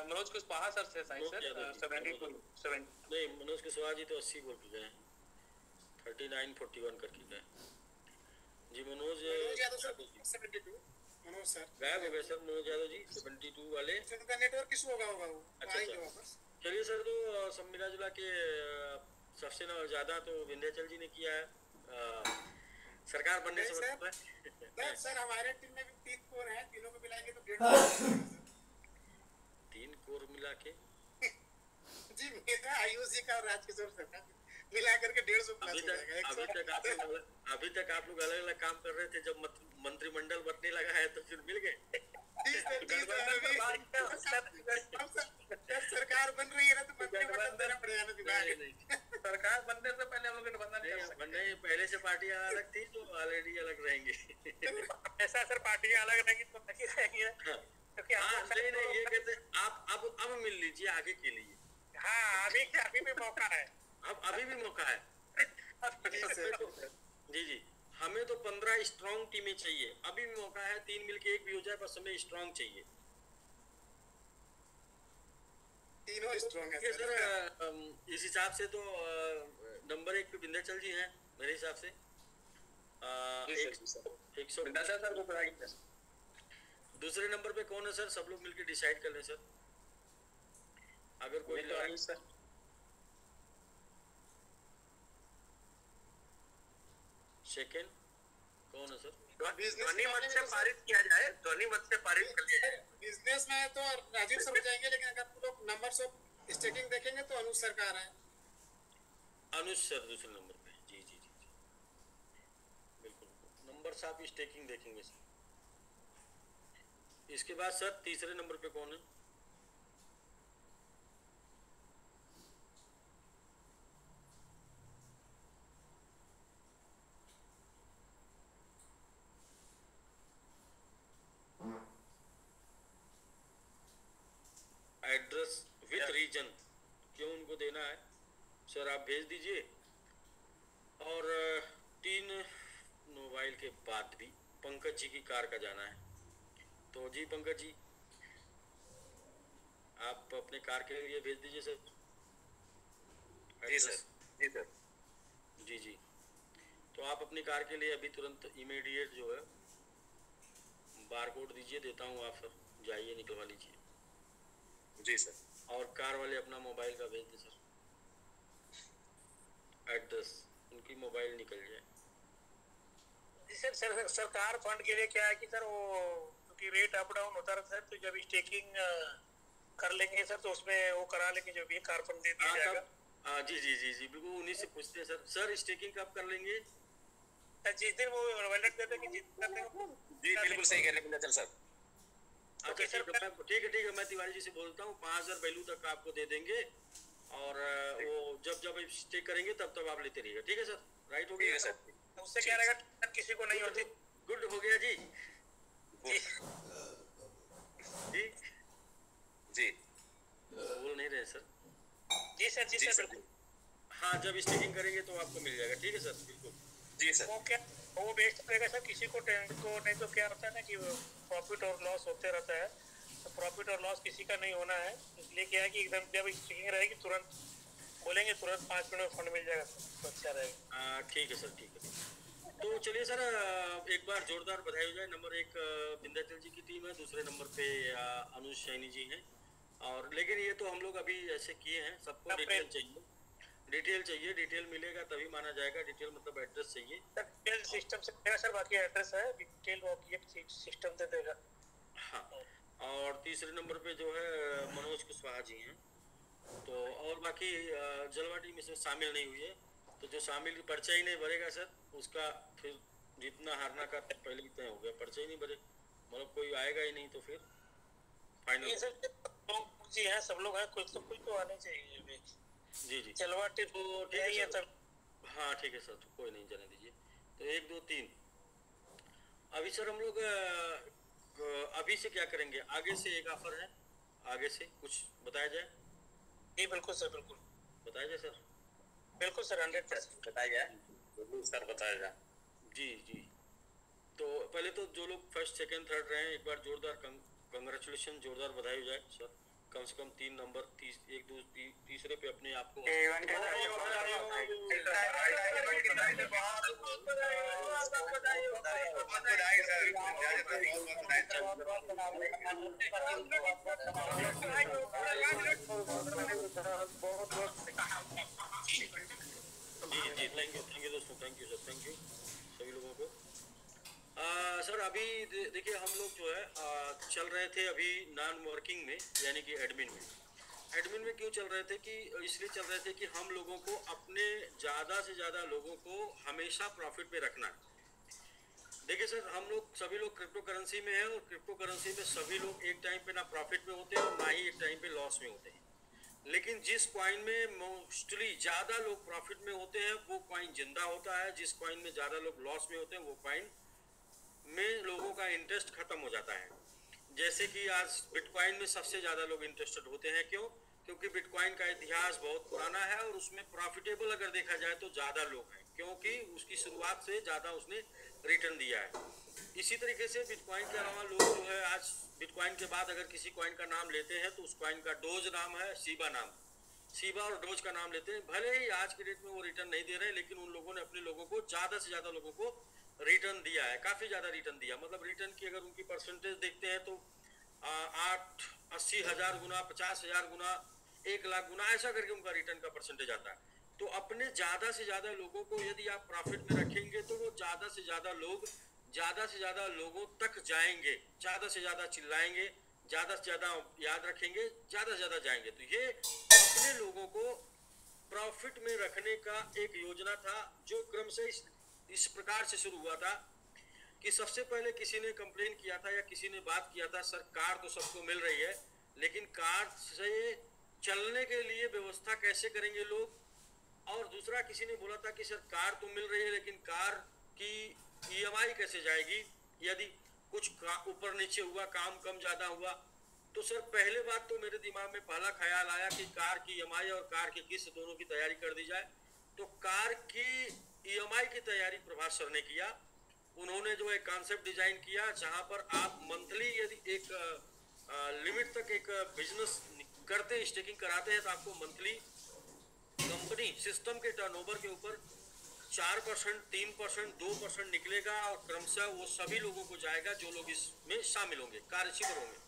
मनोज कुशवाहा सर से साइड सर 72 नहीं, मनोज कुशवाहा जी तो 80 बोल के गए, 39-41 करके गए। जी मनोज यादव सर 72, मनोज सर गायब हो गए सर। मनोज यादव जी 72 वाले, उनका नेटवर्क इशू होगा वो आएंगे वापस। चलिए सर, तो सब मिला जुला के सबसे ज्यादा तो विंध्याचल जी ने किया है सरकार बनने से मतलब सर हमारे टीम में भी 3 कोर हैं, तीनों को मिलाएंगे तो 150 3 कोर मिला के जी मेरा आयुष जी का और राजकिशोर सर का मिला करके 150 प्लस हो जाएगा। अभी तक आप लोग अलग अलग काम कर रहे थे, जब मंत्रिमंडल बनने लगा है तो फिर मिल गए। सरकार बन रही है ना तो मंत्रिमंडल देना पड़ेगा ना विभाग। सरकार बनने से पहले हम लोग गठबंधन कर सकते नहीं, पहले से पार्टियां अलग थी तो ऑलरेडी अलग रहेंगे। ऐसा सर पार्टियां अलग रहेंगी तो नहीं रहेंगी, क्योंकि नहीं ये कहते आप अब मिल लीजिए आगे के लिए। हाँ अभी भी मौका है, अब अभी भी मौका है। जी जी, हमें तो 15 स्ट्रॉन्ग टीमें चाहिए, अभी भी मौका है, 3 मिलके 1 भी हो जाए, बस हमें स्ट्रॉन्ग चाहिए। तीनों स्ट्रॉन्ग है सर। इस हिसाब से तो नंबर 1 पे विंध्याचल जी हैं मेरे हिसाब से। 100 सर को बताइए। दूसरे नंबर पे कौन है सर? सब लोग मिलके डिसाइड कर लें सर, अगर कोई लगा। सर सेकंड कौन है सर? ध्वनि मत से पारित किया जाए, ध्वनि मत से पारित कर लिया जाए। बिजनेस में तो राजीव सर हो जाएंगे, लेकिन अगर आप लोग नंबर्स ऑफ स्टेकिंग देखेंगे तो अनुज सर का आ रहा है। अनुज सर दूसरे नंबर पे। जी जी जी जी बिल्कुल, नंबर आप स्टेकिंग देखेंगे सर। इसके बाद सर तीसरे नंबर पे कौन है? एड्रेस विथ रीजन क्यों उनको देना है सर, आप भेज दीजिए। और 3 मोबाइल के बाद भी पंकज जी की कार का जाना है, तो जी पंकज जी आप अपने कार के लिए भेज दीजिए सर। जी सर। जी सर। जी जी, तो आप अपनी कार के लिए अभी तुरंत इमीडिएट जो है बारकोड दीजिए, देता हूँ आप सर, जाइए निकलवा लीजिए। जी सर। और कार वाले अपना मोबाइल का भेज दें सर, एड्रेस उनकी मोबाइल निकल जाए। सर सरकार फंड के लिए क्या है कि सर वो क्योंकि रेट अप डाउन होता रहता है, तो जब स्टेकिंग कर लेंगे सर तो उसमें वो करा लेंगे, जो भी कार्बन दे दिया जाएगा। जी जी जी जी बिल्कुल, उन्हीं से पूछते हैं सर। सर स्टेकिंग कब कर लेंगे? जिस दिन वो वैलेट देते कि जिस दिन जी बिल्कुल सही कह रहे हैं सर। अच्छा ठीक है, मैं तिवारी जी से बोलता हूँ, 5000 वैल्यू तक आपको दे देंगे, और वो जब स्टेक करेंगे तब आप लेते रहिएगा। ठीक है सर, राइट हो गया सर? उससे क्या रहेगा, किसी को नहीं होती। गुड हो गया जी। जी जी बोल नहीं रहे सर? जी सर, जी सर बिल्कुल। हाँ, जब स्टेकिंग करेंगे तो आपको मिल जाएगा। ठीक है सर, बिल्कुल जी सर। वो बेस्ट रहेगा सर, किसी को नहीं तो क्या होता है ना कि प्रॉफिट और लॉस होते रहता है, तो प्रॉफिट और लॉस किसी का नहीं होना है। इसलिए क्या है कि एकदम जब स्टेकिंग रहेगी तुरंत बोलेंगे, तुरंत 5 मिनट में फंड मिल जाएगा, तो अच्छा रहेगा। ठीक है सर, ठीक है। तो चलिए सर, एक बार जोरदार बधाई हो जाए। नंबर 1 विंध्याचल जी की टीम है, दूसरे नंबर पे अनुज सैनी जी हैं। और लेकिन ये तो हम लोग अभी ऐसे किए हैं, सबको डिटेल चाहिए, डिटेल मिलेगा तभी माना जाएगा। डिटेल मतलब एड्रेस चाहिए डिटेल सिस्टम से देगा सर, बाकी एड्रेस है, डिटेल सिस्टम से देगा। हाँ, और तीसरे नंबर पे जो है मनोज कुशवाहा जी हैं। तो और बाकी जलवा टीम इसमें शामिल नहीं हुई है, तो जो शामिल पर्चा ही नहीं भरेगा सर, उसका फिर जीतना हारना का पहले ही तय हो गया। पर्चा ही नहीं भरे मतलब कोई आएगा ही नहीं, तो फिर फाइनल जी है, सब लोग हैं, कोई तो आने चाहिए। जी जी जलवा टीम तो ठीक है सर। हाँ ठीक है सर, तो कोई नहीं, जाने दीजिए। तो 1 2 3 अभी सर हम लोग अभी से क्या करेंगे? आगे से एक ऑफर है, आगे से कुछ बताया जाए? जी बिल्कुल सर, बिल्कुल बताया जाए सर। बिल्कुल सर, 100% बताया जाए। बिल्कुल सर, बताया जाए। जी जी। तो पहले तो जो लोग फर्स्ट सेकंड थर्ड रहे हैं, एक बार जोरदार कंग्रेचुलेशन, जोरदार बधाई हो जाए सर। कम से कम 3 नंबर, 1 2 तीसरे पे अपने आप को जी थैंक यू दोस्तों, thank you sir, thank you सभी लोगों को। सर अभी देखिए हम लोग जो है चल रहे थे अभी नॉन वर्किंग में, यानी कि एडमिन में क्यों चल रहे थे कि इसलिए चल रहे थे कि हम लोगों को अपने ज़्यादा से ज़्यादा लोगों को हमेशा प्रॉफिट पे रखना है। देखिए सर, हम लोग सभी लोग क्रिप्टो करेंसी में हैं, और क्रिप्टो करेंसी में सभी लोग एक टाइम पे ना प्रॉफिट में होते हैं और ना ही एक टाइम पे लॉस में होते हैं। लेकिन जिस कॉइन में मोस्टली ज़्यादा लोग प्रॉफिट में होते हैं वो कॉइन जिंदा होता है, जिस कॉइन में ज़्यादा लोग लॉस में होते हैं वो कॉइन में लोगों का इंटरेस्ट खत्म हो जाता है। जैसे कि आज बिटकॉइन में सबसे ज़्यादा लोग इंटरेस्टेड होते हैं। क्यों? क्योंकि बिटकॉइन का इतिहास बहुत पुराना है और उसमें प्रॉफिटेबल अगर देखा जाए तो ज़्यादा लोग हैं, क्योंकि उसकी शुरुआत से ज़्यादा उसने रिटर्न दिया है। इसी तरीके से बिटकॉइन के अलावा लोग जो है आज बिटकॉइन के बाद अगर किसी कॉइन का नाम लेते हैं तो उस कॉइन का डोज नाम है, सीबा और डोज का नाम लेते हैं। भले ही आज के डेट में वो रिटर्न नहीं दे रहे, लेकिन उन लोगों ने अपने लोगों को ज़्यादा से ज़्यादा लोगों को रिटर्न दिया है, काफ़ी ज़्यादा रिटर्न दिया। मतलब रिटर्न की अगर उनकी परसेंटेज देखते हैं तो 80,000 गुना, 50,000 गुना, 1 लाख गुना, ऐसा करके उनका रिटर्न का परसेंटेज आता है। तो अपने ज़्यादा से ज़्यादा लोगों को यदि आप प्रॉफिट में रखेंगे तो वो ज़्यादा से ज़्यादा लोग ज़्यादा से ज़्यादा लोगों तक जाएंगे, ज़्यादा से ज़्यादा चिल्लाएंगे, ज़्यादा से ज़्यादा याद रखेंगे, ज़्यादा से ज़्यादा जाएंगे। तो ये अपने लोगों को प्रॉफिट में रखने का एक योजना था, जो क्रम से इस प्रकार से शुरू हुआ था कि सबसे पहले किसी ने कंप्लेन किया था या किसी ने बात किया था, सर कार तो सबको मिल रही है, लेकिन कार से चलने के लिए व्यवस्था कैसे करेंगे लोग। और दूसरा किसी ने बोला था कि सर कार तो मिल रही है, लेकिन कार की EMI कैसे जाएगी यदि कुछ ऊपर नीचे हुआ, काम कम ज़्यादा हुआ। तो सर पहले बात तो मेरे दिमाग में पहला ख्याल आया कि कार की EMI और कार की किस्त दोनों की तैयारी कर दी जाए। तो कार की EMI की तैयारी प्रभास सर ने किया। उन्होंने जो एक कॉन्सेप्ट डिजाइन किया जहां पर आप मंथली यदि एक लिमिट तक एक बिजनेस करते हैं, स्टेकिंग कराते हैं, तो आपको मंथली कंपनी सिस्टम के टर्नओवर के ऊपर 4%, 3%, 2% निकलेगा और क्रमशः वो सभी लोगों को जाएगा जो लोग इसमें शामिल होंगे, कार्यशील होंगे।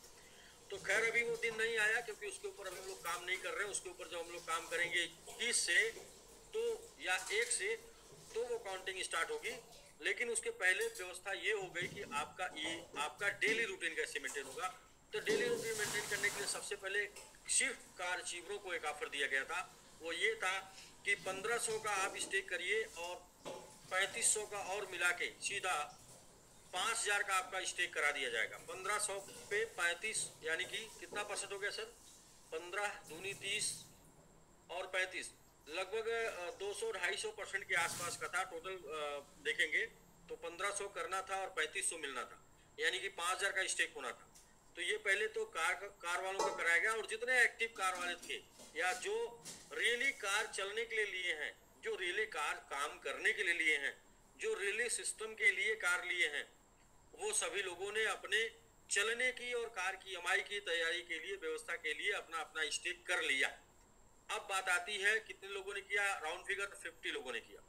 तो खैर अभी वो दिन नहीं आया, क्योंकि उसके ऊपर हम लोग काम नहीं कर रहे हैं। उसके ऊपर जब हम लोग काम करेंगे 21 से तो या 1 से तो वो काउंटिंग स्टार्ट होगी। लेकिन उसके पहले व्यवस्था ये हो गई कि आपका डेली रूटीन कैसे मेंटेन होगा। तो डेली रूटीन मेंटेन करने के लिए सबसे पहले सिर्फ कार अचीवरों को एक ऑफर दिया गया था। वो ये था कि 1500 का आप स्टेक करिए और 3500 का और मिला के सीधा 5000 का आपका स्टेक करा दिया जाएगा। 1500 पे 35 यानी कि कितना परसेंट हो गया सर? 15 दूनी 30 और 35 लगभग 200-250% के आसपास का था टोटल। देखेंगे तो 1500 करना था और 3500 मिलना था, यानी कि 5000 का स्टेक होना था। तो ये पहले तो कार वालों का कराया गया, और जितने एक्टिव कार वाले थे या जो रियली कार चलने के लिए लिए हैं, जो रियली कार काम करने के लिए लिए हैं, जो रियली सिस्टम के लिए कार लिए हैं, वो सभी लोगों ने अपने चलने की और कार की EMI की तैयारी के लिए, व्यवस्था के लिए अपना अपना स्टेक कर लिया। अब बात आती है कितने लोगों ने किया? राउंड फिगर 50 लोगों ने किया।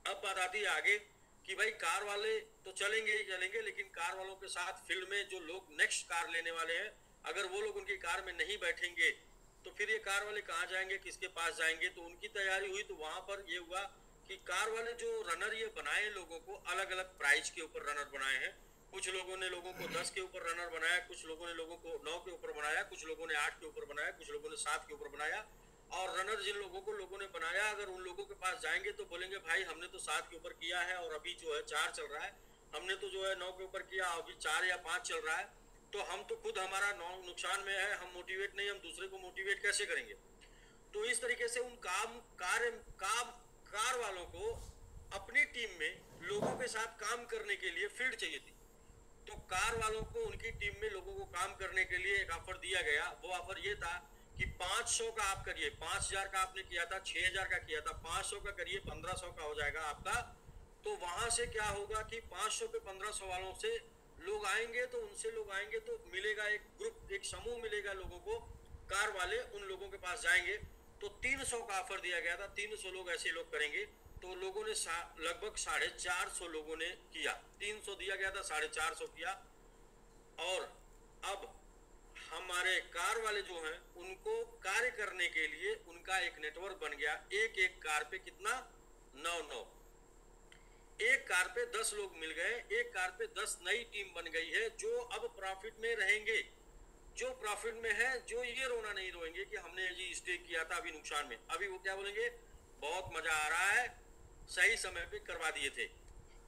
अब बात आती है आगे कि भाई कार वाले तो चलेंगे ही चलेंगे, लेकिन कार वालों के साथ फील्ड में जो लोग नेक्स्ट कार लेने वाले हैं, अगर वो लोग उनकी कार में नहीं बैठेंगे तो फिर ये कार वाले कहाँ जाएंगे, किसके पास जाएंगे? तो उनकी तैयारी हुई। तो वहां पर ये हुआ कि कार वाले जो रनर ये बनाए, लोगों को अलग अलग प्राइस के ऊपर रनर बनाए हैं। कुछ लोगों ने लोगों को 10 के ऊपर रनर बनाया, कुछ लोगों ने लोगों को 9 के ऊपर बनाया, कुछ लोगों ने 8 के ऊपर बनाया, कुछ लोगों ने 7 के ऊपर बनाया। और रनर जिन लोगों ने बनाया, अगर उन लोगों के पास जाएंगे तो बोलेंगे भाई हमने तो 7 के ऊपर किया है और अभी जो है 4 चल रहा है, हमने तो जो है 9 के ऊपर किया, अभी 4 या 5 चल रहा है, तो हम तो खुद हमारा नुकसान में है, हम मोटिवेट नहीं, हम दूसरे को मोटिवेट कैसे करेंगे? तो इस तरीके से उन कार वालों को अपनी टीम में लोगों के साथ काम करने के लिए फील्ड चाहिए थी। तो कार वालों को उनकी टीम में लोगों को काम करने के लिए एक ऑफर दिया गया। वो ऑफर ये था कि 500 का आप करिए, 5000 का आपने किया था, 6000 का किया था, 500 का करिए, 1500 का हो जाएगा आपका। तो वहां से क्या होगा कि 500 पे 1500 वालों से लोग आएंगे, तो उनसे लोग आएंगे तो मिलेगा एक ग्रुप, एक समूह मिलेगा लोगों को। कार वाले उन लोगों के पास जाएंगे। तो 300 का ऑफर दिया गया था, 300 लोग ऐसे लोग करेंगे। तो लोगों ने लगभग 450 लोगों ने किया। 300 दिया गया था, 450 किया। और अब हमारे कार वाले जो हैं उनको कार्य करने के लिए उनका एक नेटवर्क बन गया। एक कार पे कितना? 9 एक कार पे 10 लोग मिल गए, एक कार पे 10 नई टीम बन गई है, जो अब प्रॉफिट में रहेंगे, जो प्रॉफिट में है, जो ये रोना नहीं रोएंगे कि हमने जी स्टेक किया था अभी नुकसान में। अभी वो क्या बोलेंगे? बहुत मजा आ रहा है, सही समय पे करवा दिए थे।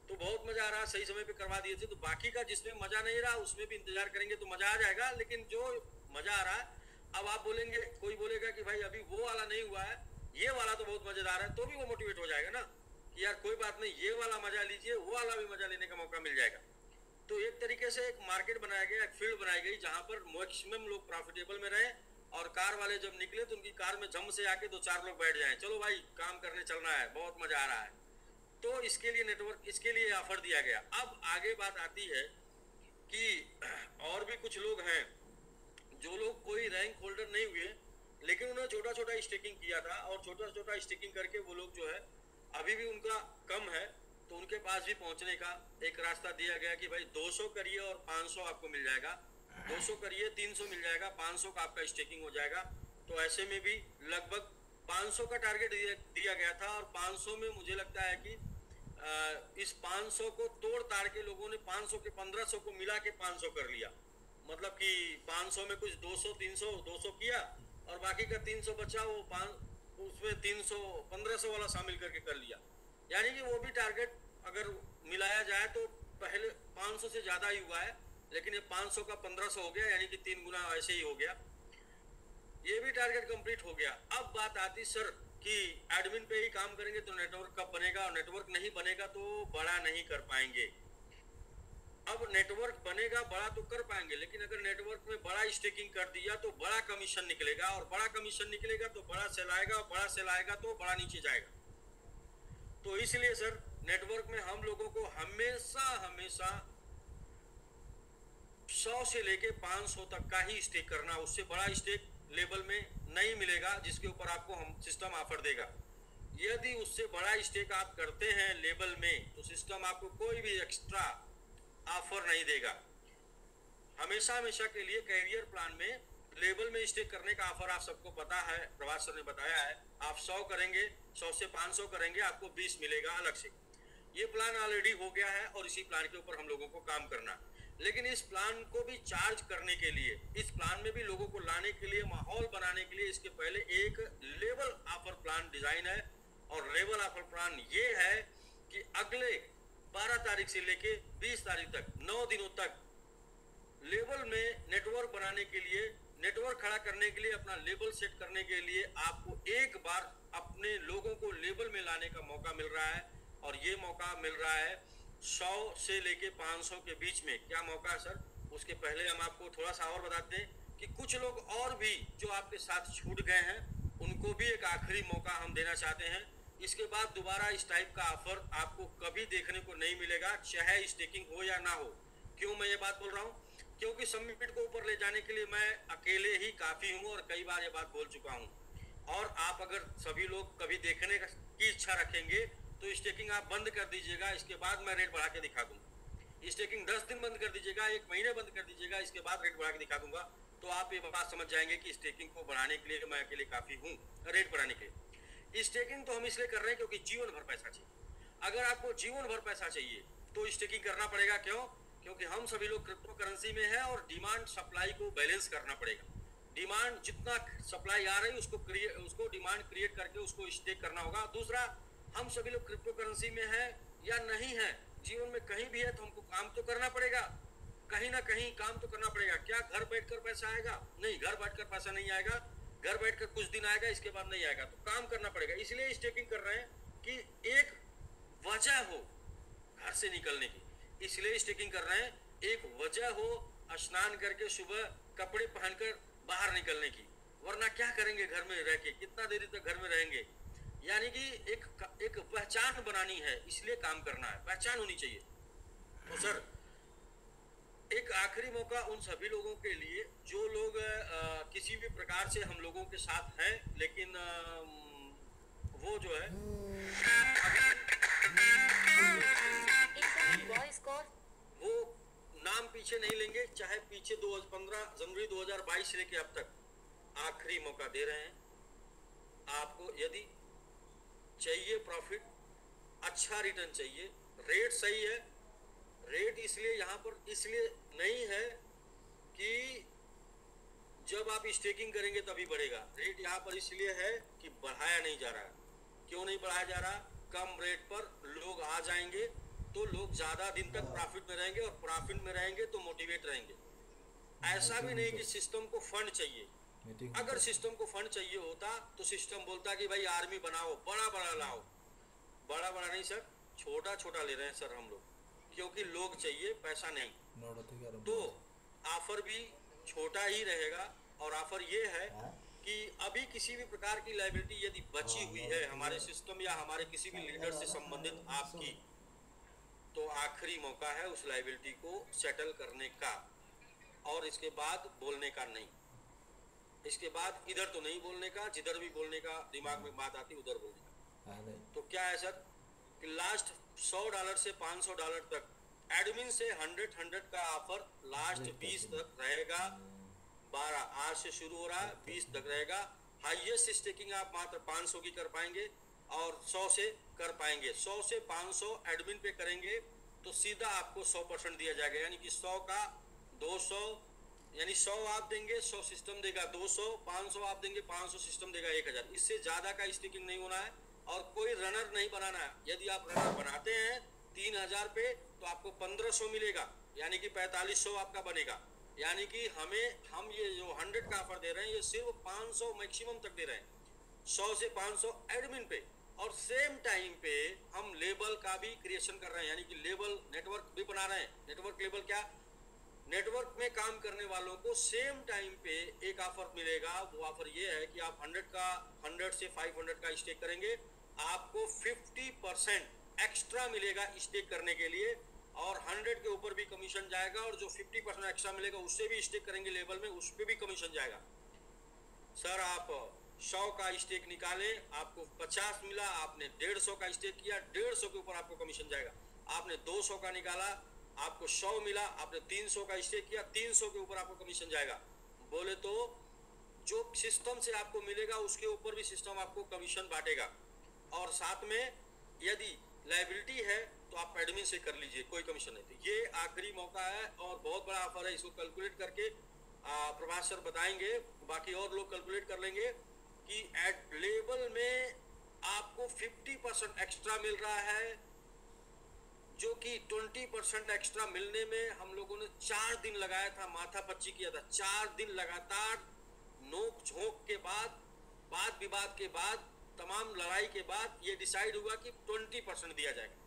तो बहुत मजा आ रहा है, सही समय पे करवा दिए थे। तो बाकी का जिसमें मजा नहीं रहा उसमें भी इंतजार करेंगे तो मजा आ जाएगा। लेकिन जो मजा आ रहा है, अब आप बोलेंगे, कोई बोलेगा कि भाई अभी वो वाला नहीं हुआ है, ये वाला तो बहुत मजेदार है, तो भी वो मोटिवेट हो जाएगा ना कि यार कोई बात नहीं, ये वाला मजा लीजिए, वो वाला भी मजा लेने का मौका मिल जाएगा। तो एक तरीके से एक मार्केट बनाया गया, एक फील्ड बनाई गई जहां पर मैक्सिमम लोग प्रॉफिटेबल में रहे। और कार वाले जब निकले तो उनकी कार में जम से आके 2-4 लोग बैठ जाएं, चलो भाई काम करने चलना है, बहुत मजा आ रहा है। तो इसके लिए नेटवर्क, इसके लिए ऑफर दिया गया। अब आगे बात आती है कि और भी कुछ लोग हैं जो लोग कोई रैंक होल्डर नहीं हुए, लेकिन उन्होंने छोटा छोटा स्टेकिंग किया था, और छोटा छोटा स्टेकिंग करके वो लोग जो है अभी भी उनका कम है, तो उनके पास भी पहुंचने का एक रास्ता दिया गया कि भाई 200 करिए और 500 आपको मिल जाएगा, 200 करिए 300 मिल जाएगा, 500 का आपका स्टेकिंग हो जाएगा। तो ऐसे में भी लगभग 500 का टारगेट दिया गया था, और 500 में मुझे लगता है कि इस 500 को तोड़ ताड़ के लोगों ने 500 के 1500 को मिला के 500 कर लिया। मतलब कि 500 में कुछ 200 300 200 किया, और बाकी का 300 बचा, वो उसमें 300 1500 वाला शामिल करके कर लिया। यानी कि वो भी टारगेट अगर मिलाया जाए तो पहले 500 से ज़्यादा ही हुआ है, लेकिन ये 500 का 1500 हो गया, यानी कि 3 गुना ऐसे ही हो गया। ये भी टारगेट कंप्लीट हो गया। अब बात आती सर कि एडमिन पे ही काम करेंगे तो नेटवर्क कब बनेगा, और नेटवर्क नहीं बनेगा तो बड़ा नहीं कर पाएंगे। अब नेटवर्क बनेगा, बड़ा तो कर पाएंगे, लेकिन अगर नेटवर्क में बड़ा स्टेकिंग कर दिया तो बड़ा कमीशन निकलेगा, और बड़ा कमीशन निकलेगा तो बड़ा सेल आएगा, और बड़ा सेल आएगा तो बड़ा नीचे जाएगा। तो इसलिए सर नेटवर्क में हम लोगों को हमेशा 100 से लेके 500 तक का ही स्टेक करना, उससे बड़ा स्टेक लेवल में नहीं मिलेगा जिसके ऊपर आपको हम सिस्टम ऑफर देगा। यदि उससे बड़ा स्टेक आप करते हैं लेवल में, तो सिस्टम आपको कोई भी एक्स्ट्रा ऑफर नहीं देगा। हमेशा के लिए कैरियर प्लान में लेवल में स्टेक करने का ऑफर आप सबको पता है, प्रभात सर ने बताया है। आप 100 करेंगे, 100 से 500 करेंगे, आपको 20 मिलेगा अलग से। ये प्लान ऑलरेडी हो गया है और इसी प्लान के ऊपर हम लोगों को काम करना। लेकिन इस प्लान को भी चार्ज करने के लिए, इस प्लान में भी लोगों को लाने के लिए, माहौल बनाने के लिए इसके पहले एक लेवल ऑफर प्लान डिजाइन है। और लेवल ऑफर प्लान ये है कि अगले 12 तारीख से लेके 20 तारीख तक 9 दिनों तक लेवल में नेटवर्क बनाने के लिए, नेटवर्क खड़ा करने के लिए, अपना लेवल सेट करने के लिए आपको एक बार अपने लोगों को लेवल में लाने का मौका मिल रहा है। और ये मौका मिल रहा है 100 से लेके 500 के बीच में। क्या मौका है सर? उसके पहले हम आपको थोड़ा सा और बताते हैं कि कुछ लोग और भी जो आपके साथ छूट गए हैं उनको भी एक आखिरी मौका हम देना चाहते हैं। इसके बाद दोबारा इस टाइप का ऑफर आपको कभी देखने को नहीं मिलेगा, चाहे स्टेकिंग हो या ना हो। क्यों मैं ये बात बोल रहा हूँ? क्योंकि समिट को ऊपर ले जाने के लिए मैं अकेले ही काफी हूँ और कई बार ये बात बोल चुका हूँ। और आप अगर सभी लोग कभी देखने की इच्छा रखेंगे तो स्टेकिंग आप बंद कर दीजिएगा, इसके बाद मैं रेट बढ़ा के दिखा दूंगा। स्टेकिंग 10 दिन बंद कर दीजिएगा, 1 महीने बंद कर दीजिएगा, इसके बाद रेट बढ़ा के दिखा दूंगा। तो आप ये बात समझ जाएंगे कि स्टेकिंग को बढ़ाने के लिए मैं अकेले काफी हूँ, रेट बढ़ाने के लिए। स्टेकिंग तो हम इसलिए कर रहे हैं क्योंकि जीवन भर पैसा चाहिए। अगर आपको जीवन भर पैसा चाहिए तो स्टेकिंग करना पड़ेगा। क्यों? क्योंकि हम सभी लोग क्रिप्टो करेंसी में है और डिमांड सप्लाई को बैलेंस करना पड़ेगा। डिमांड जितना सप्लाई आ रही है उसको डिमांड क्रिएट करके उसको स्टेक करना होगा। दूसरा, हम सभी लोग क्रिप्टो करेंसी में है या नहीं है, जीवन में कहीं भी है तो हमको काम तो करना पड़ेगा, कहीं ना कहीं काम तो करना पड़ेगा। क्या घर बैठकर पैसा आएगा? नहीं, घर बैठकर पैसा नहीं आएगा। घर बैठकर कुछ दिन आएगा, इसके बाद नहीं आएगा। तो काम करना पड़ेगा। इसलिए स्टेकिंग कर रहे हैं कि एक वजह हो घर से निकलने की, इसलिए स्टेकिंग कर रहे हैं। एक वजह हो स्नान करके सुबह कपड़े पहनकर बाहर निकलने की, वरना क्या करेंगे घर में रह के, कितना देरी तक घर में रहेंगे। यानी कि एक पहचान बनानी है, इसलिए काम करना है, पहचान होनी चाहिए। तो सर एक आखिरी मौका उन सभी लोगों के लिए जो लोग किसी भी प्रकार से हम लोगों के साथ हैं, लेकिन वो जो है वो नाम पीछे नहीं लेंगे, चाहे पीछे 15 जनवरी 2022 से लेके अब तक आखिरी मौका दे रहे हैं आपको। यदि चाहिए प्रॉफिट, अच्छा रिटर्न चाहिए, रेट सही है। रेट इसलिए यहाँ पर इसलिए नहीं है कि जब आप स्टेकिंग करेंगे तभी बढ़ेगा। रेट यहाँ पर इसलिए है कि बढ़ाया नहीं जा रहा है। क्यों नहीं बढ़ाया जा रहा? कम रेट पर लोग आ जाएंगे तो लोग ज्यादा दिन तक प्रॉफिट में रहेंगे, और प्रॉफिट में रहेंगे तो मोटिवेट रहेंगे। ऐसा भी नहीं कि सिस्टम को फंड चाहिए। अगर सिस्टम को फंड चाहिए होता तो सिस्टम बोलता कि भाई आर्मी बनाओ, बड़ा बड़ा लाओ। बड़ा बड़ा नहीं सर, छोटा छोटा ले रहे हैं सर हम लोग, क्योंकि लोग चाहिए, पैसा नहीं। तो ऑफर भी छोटा ही रहेगा। और ऑफर ये है कि अभी किसी भी प्रकार की लायबिलिटी यदि बची हुई है हमारे सिस्टम या हमारे किसी भी लीडर से संबंधित आपकी, तो आखिरी मौका है उस लायबिलिटी को सेटल करने का। और इसके बाद बोलने का नहीं, इसके बाद इधर तो नहीं बोलने का, जिधर भी बोलने का दिमाग में बात आती उधर बोलने का। तो क्या है सर कि लास्ट $100 से $500 तक एडमिन से 100 का ऑफर लास्ट 20 तक रहेगा। 12 आज से शुरू हो रहा है, 20 तक रहेगा। हाईएस्ट स्टेकिंग आप मात्र 500 की कर पाएंगे और 100 से कर पाएंगे। 100 से 500 एडमिन पे करेंगे तो सीधा आपको 100% दिया जाएगा। यानी कि 100 का 200, यानी 100 आप देंगे, 100 सिस्टम देगा 200, 500 आप देंगे, 500 सिस्टम देगा 1000। इससे ज्यादा का स्टेकिंग नहीं होना है और कोई रनर नहीं बनाना है। यदि आप रनर बनाते हैं 3000 पे तो आपको 1500 मिलेगा, यानी कि 4500 आपका बनेगा। यानी कि हम ये जो 100 का ऑफर दे रहे हैं ये सिर्फ 500 मैक्सिमम तक दे रहे हैं, 100 से 500 एडमिन पे। और सेम टाइम पे हम लेबल का भी क्रिएशन कर रहे हैं, यानी कि लेबल नेटवर्क भी बना रहे हैं। नेटवर्क लेबल क्या? नेटवर्क में काम करने वालों को सेम टाइम पे एक ऑफर मिलेगा। वो ऑफर ये है कि आप 100 से 500 का स्टेक करेंगे, आपको 50% एक्स्ट्रा मिलेगा स्टेक करने के लिए, और 100 के ऊपर भी कमीशन जाएगा, और जो 50% एक्स्ट्रा मिलेगा उससे भी स्टेक करेंगे लेवल में, उस पर भी कमीशन जाएगा। सर आप 100 का स्टेक निकाले, आपको 50 मिला, आपने 150 का स्टेक किया, 150 के ऊपर आपको कमीशन जाएगा। आपने 200 का निकाला, आपको 100 मिला, आपने 300 का स्टेक किया, 300 के ऊपर आपको कमीशन जाएगा। बोले तो जो सिस्टम से आपको मिलेगा उसके ऊपर भी सिस्टम आपको कमीशन बांटेगा। और साथ में यदि लायबिलिटी है तो आप एडमिन से कर लीजिए, कोई कमीशन नहीं। तो ये आखिरी मौका है और बहुत बड़ा ऑफर है, इसको कैलकुलेट करके प्रभास सर बताएंगे, बाकी और लोग कैलकुलेट कर लेंगे कि एट लेवल में आपको 50% एक्स्ट्रा मिल रहा है, जो कि 20% एक्स्ट्रा मिलने में हम लोगों ने 4 दिन लगाया था, माथा पच्ची किया था। 4 दिन लगातार नोक झोंक के बाद, वाद विवाद के बाद, तमाम लड़ाई के बाद ये डिसाइड हुआ कि 20% दिया जाएगा।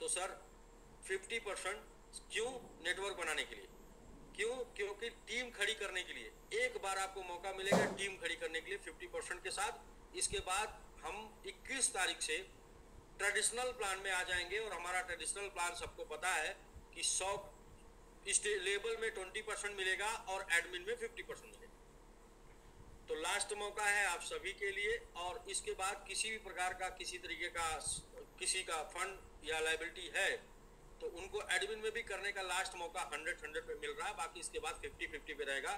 तो सर 50% क्यों? नेटवर्क बनाने के लिए। क्यों? क्योंकि टीम खड़ी करने के लिए एक बार आपको मौका मिलेगा टीम खड़ी करने के लिए 50% के साथ। इसके बाद हम 21 तारीख से ट्रेडिशनल प्लान में आ जाएंगे और हमारा ट्रेडिशनल प्लान सबको पता है कि 100 इस लेवल में 20% मिलेगा और एडमिन में 50% मिलेगा। तो लास्ट मौका है आप सभी के लिए, और इसके बाद किसी भी प्रकार का किसी तरीके का किसी का फंड या लायबिलिटी है तो उनको एडमिन में भी करने का लास्ट मौका 100 पे मिल रहा है। बाकी इसके बाद 50-50 पे रहेगा।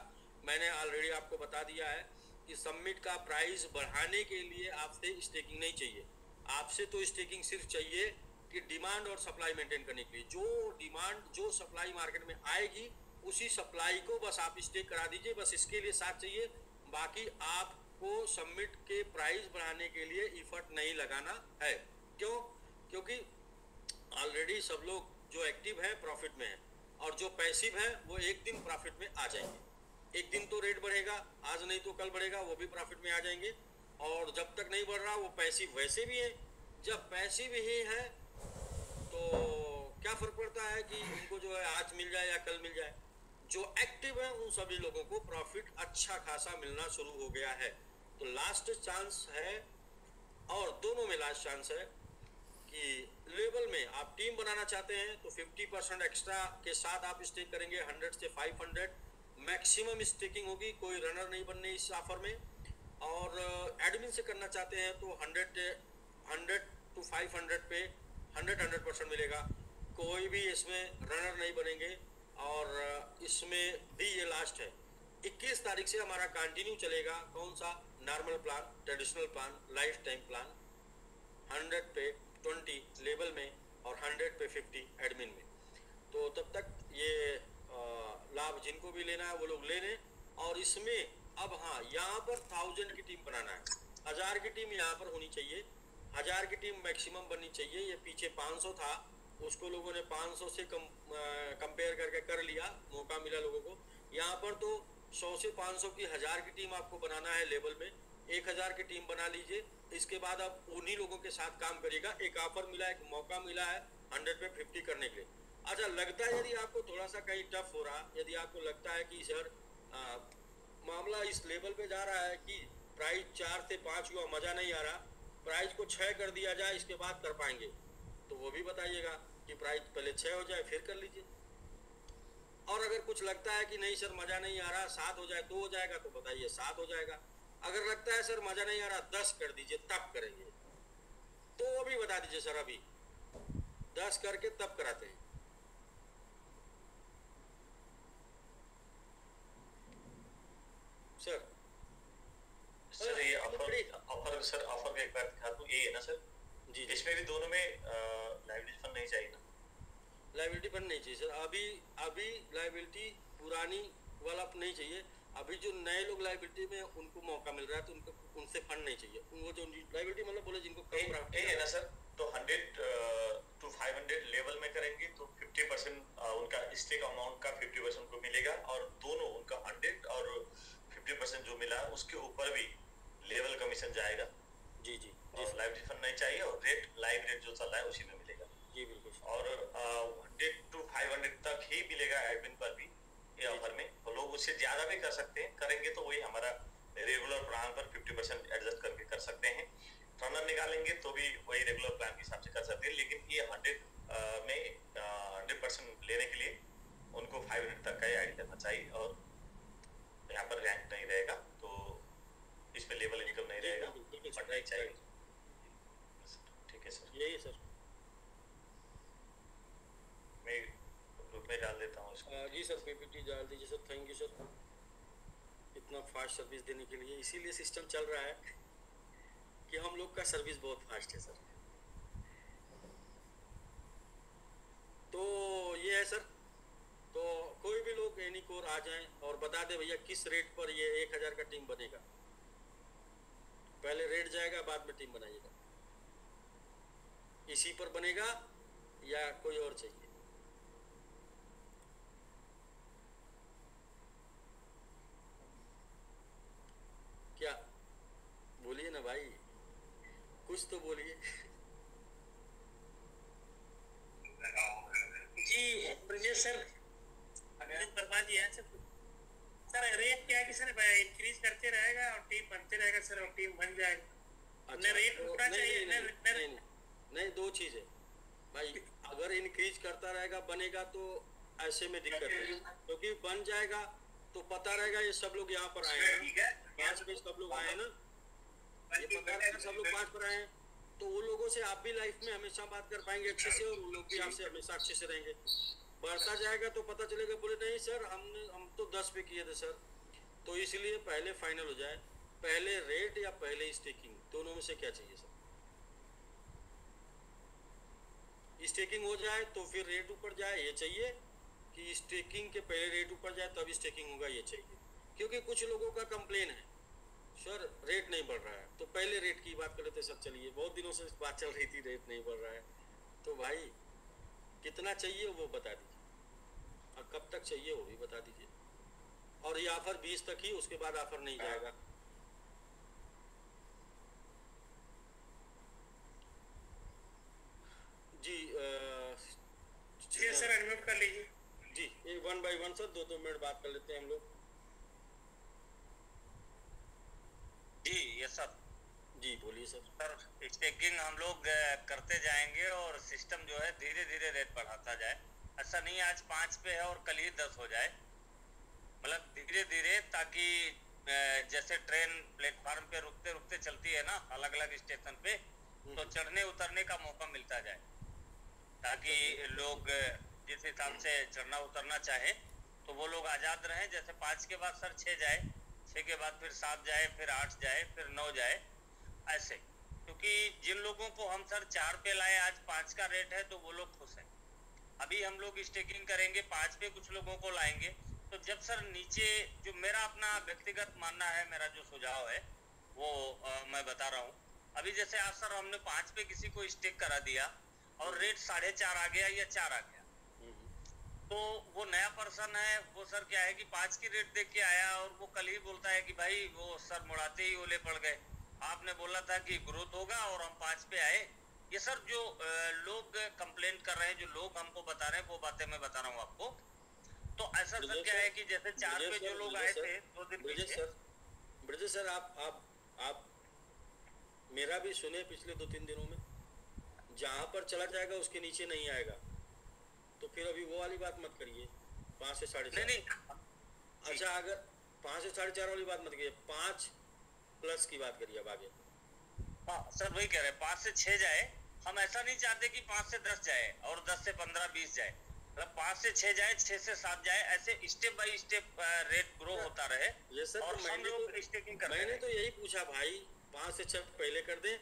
मैंने ऑलरेडी आपको बता दिया है कि सबमिट का प्राइस बढ़ाने के लिए आपसे स्टेकिंग नहीं चाहिए, आपसे तो स्टेकिंग सिर्फ चाहिए कि डिमांड और सप्लाई मेंटेन करने के लिए। जो डिमांड जो सप्लाई मार्केट में आएगी उसी सप्लाई को बस आप स्टेक करा दीजिए, बस इसके लिए साथ चाहिए। बाकी आपको सबमिट के प्राइस बढ़ाने के लिए इफर्ट नहीं लगाना है। क्यों? क्योंकि ऑलरेडी सब लोग जो एक्टिव हैं प्रॉफिट में हैं और जो पैसिव हैं वो एक दिन प्रॉफिट में आ जाएंगे। एक दिन तो रेट बढ़ेगा, आज नहीं तो कल बढ़ेगा, वो भी प्रॉफिट में आ जाएंगे। और जब तक नहीं बढ़ रहा वो पैसिव वैसे भी है। जब पैसिव ही है तो क्या फर्क पड़ता है कि उनको जो है आज मिल जाए या कल मिल जाए। जो एक्टिव है उन सभी लोगों को प्रॉफिट अच्छा खासा मिलना शुरू हो गया है। तो लास्ट चांस है, और दोनों में लास्ट चांस है कि लेवल में आप टीम बनाना चाहते हैं तो 50% एक्स्ट्रा के साथ आप स्टेक करेंगे। 100 से 500 मैक्सिमम स्टेकिंग होगी, कोई रनर नहीं बनने इस ऑफर में। और एडमिन से करना चाहते हैं तो 100 to 500 पे 100% मिलेगा। कोई भी इसमें रनर नहीं बनेंगे। और इसमें भी ये लास्ट है। 21 तारीख से हमारा कंटिन्यू चलेगा। कौन सा? Normal plan, traditional plan, life time plan. 100 पे 20 लेवल में और 100 पे 50 एडमिन में। तो तब तक ये लाभ जिनको भी लेना है वो लोग ले लें। और इसमें अब हाँ, यहाँ पर 1000 की टीम बनाना है। 1000 की टीम यहाँ पर होनी चाहिए। 1000 की टीम मैक्सिमम बननी चाहिए। ये पीछे 500 था, उसको लोगों ने 500 से कंपेयर करके कर लिया, मौका मिला लोगों को। यहाँ पर तो 100 से 500 की 1000 की टीम आपको बनाना है लेवल में। 1000 की टीम बना लीजिए। इसके बाद आप उन्हीं लोगों के साथ काम करिएगा। एक ऑफर मिला, एक मौका मिला है 100 पे 50 करने के लिए। अच्छा, लगता है यदि आपको थोड़ा सा कहीं टफ हो रहा, यदि आपको लगता है कि सर मामला इस लेवल पे जा रहा है कि प्राइस 4 से 5 हुआ, मज़ा नहीं आ रहा, प्राइस को 6 कर दिया जाए, इसके बाद कर पाएंगे, तो वो भी बताइएगा कि प्राइस पहले 6 हो जाए फिर कर लीजिए। और अगर कुछ लगता है कि नहीं सर मज़ा नहीं आ रहा, 7 हो जाए तो हो जाएगा, तो बताइए 7 हो जाएगा। अगर लगता है सर मज़ा नहीं आ रहा 10 कर दीजिए, तब करेंगे, तो वो भी बता दीजिए सर अभी 10 करके तब कराते हैं। सर सर ये ऑफर सर ऑफर का एक बार दिखा दूं, यही है ना सर? जी, इसमें भी दोनों में लायबिलिटी फंड नहीं चाहिए ना? लायबिलिटी फंड नहीं चाहिए सर। अभी लायबिलिटी पुरानी वाला नहीं चाहिए। अभी जो नए लोग लायबिलिटी में उनको मौका मिल रहा है तो उनसे फंड नहीं चाहिए। वो जो लायबिलिटी मतलब बोले जिनको कम यही है ना सर? तो 100 to 500 लेवल में करेंगे तो 50% उनका स्टेक अमाउंट का 50% उनको मिलेगा, और दोनों उनका 100 और 50% जो मिला उसके ऊपर भी लेवल कमीशन जाएगा। जी जी, और लाइबिलिटी फंड नहीं चाहिए, और रेट लाइव रेट जो चल रहा है उसी में मिलेगा। जी बिल्कुल। और 100 to 500 तक ही मिलेगा एडमिन पर भी ये ऑफर में। तो लोग उससे ज्यादा भी कर सकते हैं, करेंगे तो वही हमारा रेगुलर प्लान पर 50% एडजस्ट करके कर सकते हैं। रनर निकालेंगे तो भी वही रेगुलर प्लान के हिसाब से कर सकते हैं। लेकिन ये 100 में 100% लेने के लिए उनको 500 तक का ही आईडी करना चाहिए, और यहाँ पर रैंक नहीं रहेगा तो इस पे लेवल इनकम नहीं रहेगा, बट नहीं चाहिए। ठीक है सर, यही सर मैं ग्रुप में डाल देता हूँ इसको। जी सर, पीपीटी डाल दीजिए सर। थैंक यू सर इतना फास्ट सर्विस देने के लिए। इसीलिए सिस्टम चल रहा है कि हम लोग का सर्विस बहुत फास्ट है सर। जाए सर, तो कोई भी लोग एनी कोर आ जाएं और बता दे भैया किस रेट पर ये 1000 का टीम बनेगा। पहले रेट जाएगा, बाद में टीम बनाइएगा। इसी पर बनेगा या कोई और चाहिए? क्या बोलिए ना भाई, कुछ तो बोलिए। जी ब्रजेश सर, वर्मा जी हैं सर, रेट क्या है कि सर इंक्रीज करते रहेगा और टीम बनते रहेगा सर, और टीम बन जाएगा। अच्छा, रेट उठना चाहिए। नहीं, दो चीज है भाई। अगर इंक्रीज करता रहेगा बनेगा तो ऐसे में दिक्कत है, क्योंकि बन जाएगा तो पता रहेगा ये सब लोग यहाँ पर आए हैं, 5 पे सब लोग आए हैं ना, ये पता रहेगा सब लोग 5 पर आए हैं, तो वो लोगों से आप भी लाइफ में हमेशा बात कर पाएंगे अच्छे से, और वो लोग भी आपसे हमेशा अच्छे से रहेंगे। बढ़ता जाएगा तो पता चलेगा, बोले नहीं सर हम तो 10 पे किए थे सर। तो इसलिए पहले फाइनल हो जाए, पहले रेट या पहले स्टेकिंग, दोनों में से क्या चाहिए सर? स्टेकिंग हो जाए तो फिर रेट ऊपर जाए, ये चाहिए कि स्टेकिंग के पहले रेट ऊपर जाए तब स्टेकिंग होगा, ये चाहिए। क्योंकि कुछ लोगों का कंप्लेन है सर रेट नहीं बढ़ रहा है, तो पहले रेट की बात कर लेते सर। चलिए, बहुत दिनों से बात चल रही थी रेट नहीं बढ़ रहा है, तो भाई कितना चाहिए वो बता दीजिए, और कब तक चाहिए वो भी बता दीजिए। और ये ऑफर 20 तक ही, उसके बाद ऑफर नहीं जाएगा। जी जी सर, अनम्यूट कर लीजिए। जी, ये 1 बाय 1 सर, 2-2 मिनट बात कर लेते हैं हम लोग। जी यस सर। जी बोलिए सर। सर स्टेकिंग हम लोग करते जाएंगे और सिस्टम जो है धीरे धीरे रेट बढ़ाता जाए। ऐसा नहीं आज 5 पे है और कल ही 10 हो जाए, मतलब धीरे धीरे, ताकि जैसे ट्रेन प्लेटफार्म पे रुकते रुकते चलती है ना अलग अलग स्टेशन पे, तो चढ़ने उतरने का मौका मिलता जाए, ताकि लोग जिस हिसाब से चढ़ना उतरना चाहे तो वो लोग आजाद रहें। जैसे 5 के बाद सर 6 जाए, 6 के बाद फिर 7 जाए, फिर 8 जाए, फिर 9 जाए, ऐसे। क्योंकि जिन लोगों को हम सर 4 पे लाए, आज 5 का रेट है तो वो लोग खुश हैं। अभी हम लोग स्टेकिंग करेंगे 5 पे, कुछ लोगों को लाएंगे, तो जब सर नीचे, जो मेरा अपना व्यक्तिगत मानना है, मेरा जो सुझाव है वो मैं बता रहा हूँ। अभी जैसे आज सर हमने 5 पे किसी को स्टेक करा दिया और रेट 4.5 आ गया या 4 आ गया, तो वो नया पर्सन है, वो सर क्या है कि 5 की रेट देख के आया और वो कल ही बोलता है कि भाई वो सर मुड़ाते ही ओले पड़ गए, आपने बोला था कि ग्रोथ होगा और हम 5 पे आए। ये सर जो लोग कंप्लेंट कर रहे हैं, जो लोग हमको बता रहे हैं, वो बातें मैं बता रहा हूँ आपको। तो ऐसा सर क्या है कि जैसे 4 पे जो लोग आए थे 2 दिन पीछे। ब्रजेश सर, आप मेरा भी सुने पिछले 2-3 दिनों में, जहां पर चला जाएगा उसके नीचे नहीं आएगा, तो फिर अभी वो वाली बात मत करिए 5 से 4.5। नहीं, अच्छा अगर 5 से 4.5 वाली बात मत करिए, 5 प्लस की बात करिए अब आगे। हाँ सर वही कह रहे हैं, 5 से 6 जाए। हम ऐसा नहीं चाहते कि 5 से 10 जाए और 10 से 15, 20 जाए, मतलब 5 से 6 जाए, 6 से 7 जाए, ऐसे step by step rate grow होता रहे। ये सर और मैंने तो यही पूछा भाई, 5 से 6 पहले कर दें,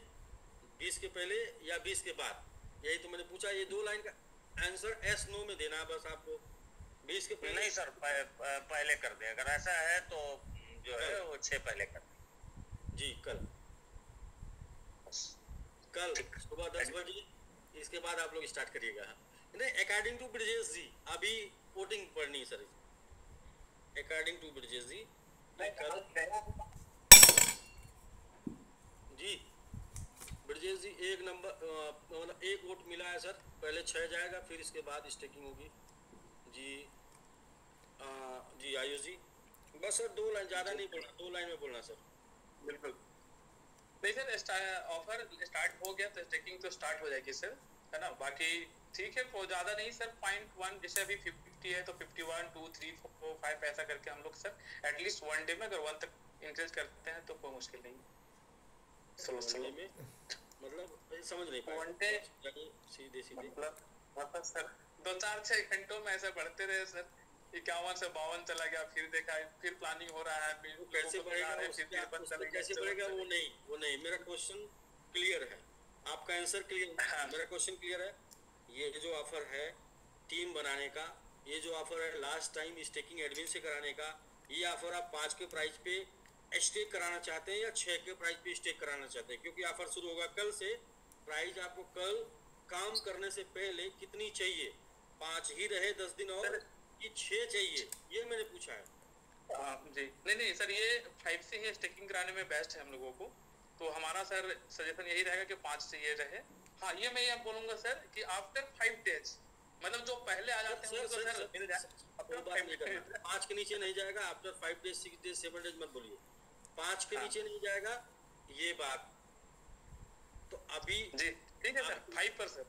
20 के पहले या 20 के बाद, यही तो मैंने पूछा। ये 2 लाइन का आंसर एस नो में देना है बस आपको। 20 के पहले नहीं सर, पहले कर दें, अगर ऐसा है तो जो है वो 6 पहले कर दें। जी कल सुबह 10 बजे, इसके बाद आप लोग स्टार्ट करिएगा। नहीं, अकॉर्डिंग टू ब्रजेश जी, अभी वोटिंग पढ़नी है sir, according to Brajesh ji. जी ब्रजेश जी, 1 नंबर मतलब 1 वोट मिला है सर, पहले 6 जाएगा, फिर इसके बाद स्टेकिंग होगी। जी जी आयुष जी, बस सर 2 लाइन, ज़्यादा नहीं बोलना, 2 लाइन में बोलना सर। बिल्कुल नहीं सर, ऑफर स्टार्ट हो गया तो स्टेकिंग तो स्टार्ट हो जाएगी सर, है ना। बाकी ठीक है, वो ज़्यादा नहीं सर, 0.1, जैसे अभी 50 है तो 51, 2, 3, 4, 5 ऐसा करके हम लोग सर एटलीस्ट 1 डे में अगर 1 तक इंक्रीज करते हैं तो कोई मुश्किल नहीं। स्लो में मतलब समझ नहीं पाया, 1 डे सीधे मतलब सर 2-4-6 घंटों में ऐसे बढ़ते रहे सर, 51 से 52 चला गया, फिर देखा, फिर प्लानिंग हो रहा है, कैसे बढ़ेगा, कैसे बढ़ेगा वो नहीं। मेरा क्वेश्चन क्लियर है, आपका आंसर क्लियर है, मेरा क्वेश्चन क्लियर है। ये जो ऑफर है टीम बनाने का, ये जो ऑफर है लास्ट टाइम स्टेकिंग एडमिन से कराने का, ये ऑफर आप 5 के प्राइस पे स्टेक कराना चाहते हैं या 6 के प्राइस पे स्टेक कराना चाहते हैं, क्योंकि ऑफर शुरू होगा कल से। प्राइस आपको कल काम करने से पहले कितनी चाहिए, 5 ही रहे 10 दिन और कि 6 चाहिए, ये मैंने पूछा है। जी नहीं सर, ये 5 से ही स्टेकिंग कराने में बेस्ट है हम लोगों को, तो हमारा सर सजेशन यही रहेगा कि 5 से ये रहे। हाँ, ये मैं ये बोलूंगा सर कि आफ्टर 5 डेज, मतलब जो पहले आ जाते हैं उनको सर मिल जाए। 5 के नीचे नहीं जाएगा आफ्टर 5 डेज 6 डेज 7 डेज मत बोलिए, 5 के नीचे नहीं जाएगा ये बात। तो अभी जी ठीक है सर, 5 पर सर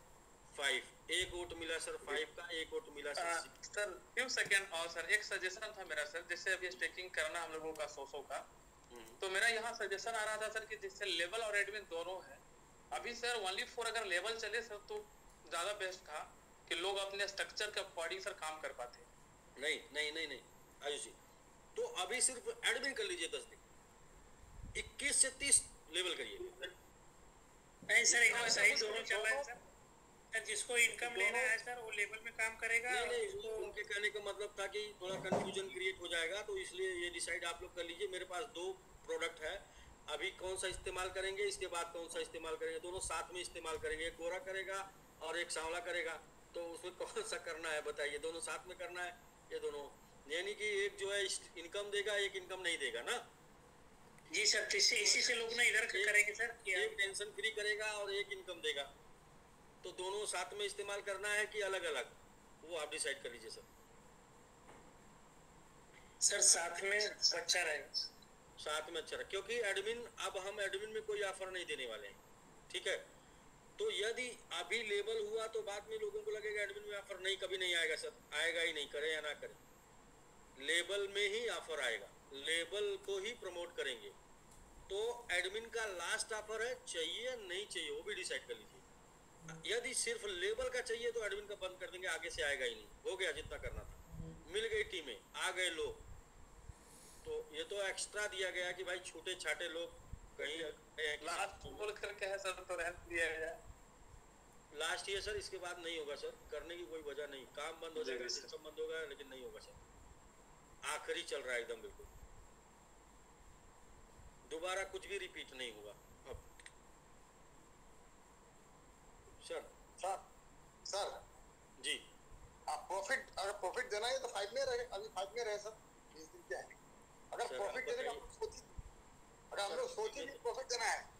5 एक वोट मिला सर, 5 का एक वोट मिला सर। सर फ्यू सेकंड और सर एक सजेशन था मेरा सर, जैसे अभी स्टेकिंग करना हम लोगों का 100 का, तो मेरा यहाँ सजेशन आ रहा था सर कि जिससे लेवल और एडमिन दोनों है, अभी सर ओनली फॉर अगर लेवल चले सर तो ज्यादा बेस्ट था कि लोग अपने स्ट्रक्चर के अकॉर्डिंग सर काम कर पाते। नहीं आयुष जी, तो अभी सिर्फ एडमिन कर लीजिए 10 दिन, 21 से 30 लेवल करिए। नहीं सर, एकदम सही दोनों चल रहा है सर। जिसको इनकम लेना है सर वो लेवल में काम करेगा। नहीं, उनके कहने का मतलब था कि थोड़ा कंफ्यूजन क्रिएट हो जाएगा, तो इसलिए ये डिसाइड आप लोग कर लीजिए। मेरे पास 2 प्रोडक्ट है, अभी कौन सा इस्तेमाल करेंगे, इसके बाद कौन सा इस्तेमाल करेंगे, दोनों साथ में इस्तेमाल करेंगे। एक गोरा करेगा और एक सांवला करेगा, तो उसमें कौन सा करना है बताइए। दोनों साथ में करना है, ये दोनों, यानी कि एक जो है इनकम देगा, एक इनकम नहीं देगा ना। जी सर, इसी से लोग ना इधर करेंगे सर, एक टेंशन फ्री करेगा और एक इनकम देगा, तो दोनों साथ में इस्तेमाल करना है कि अलग अलग, वो आप डिसाइड कर लीजिए सर। सर साथ में अच्छा रहेगा, साथ में अच्छा रहे, क्योंकि एडमिन, अब हम एडमिन में कोई ऑफर नहीं देने वाले हैं, ठीक है। तो यदि अभी लेबल हुआ तो बाद में लोगों को लगेगा एडमिन में ऑफर नहीं, कभी नहीं आएगा सर, आएगा ही नहीं, करे या ना करे, लेबल में ही ऑफर आएगा, लेबल को ही प्रमोट करेंगे। तो एडमिन का लास्ट ऑफर है, चाहिए नहीं चाहिए वो भी डिसाइड कर लीजिए। यदि सिर्फ लेबल का चाहिए तो एडमिन का बंद कर देंगे, आगे से आएगा ही नहीं, हो गया जितना करना था, मिल गई टीमें, आ गए लोग। तो ये तो एक्स्ट्रा दिया गया कि भाई छोटे छाटे लोग कहीं लास्ट बोल करके है सर, तो रहने दिया गया लास्ट ईयर सर, इसके बाद नहीं होगा सर, करने की कोई वजह नहीं, काम बंद हो जाएगा, सिस्टम बंद होगा, लेकिन नहीं होगा सर, आखिरी चल रहा है एकदम बिल्कुल, दोबारा कुछ भी रिपीट नहीं हुआ अब। सर जी, आप प्रॉफिट, अगर प्रॉफिट देना है तो 5 में रहे, अभी 5 में रहे सर, 20 दिन क्या है। अगर प्रॉफिट देने का अगर हम लोग सोचे कि प्रॉफिट देना है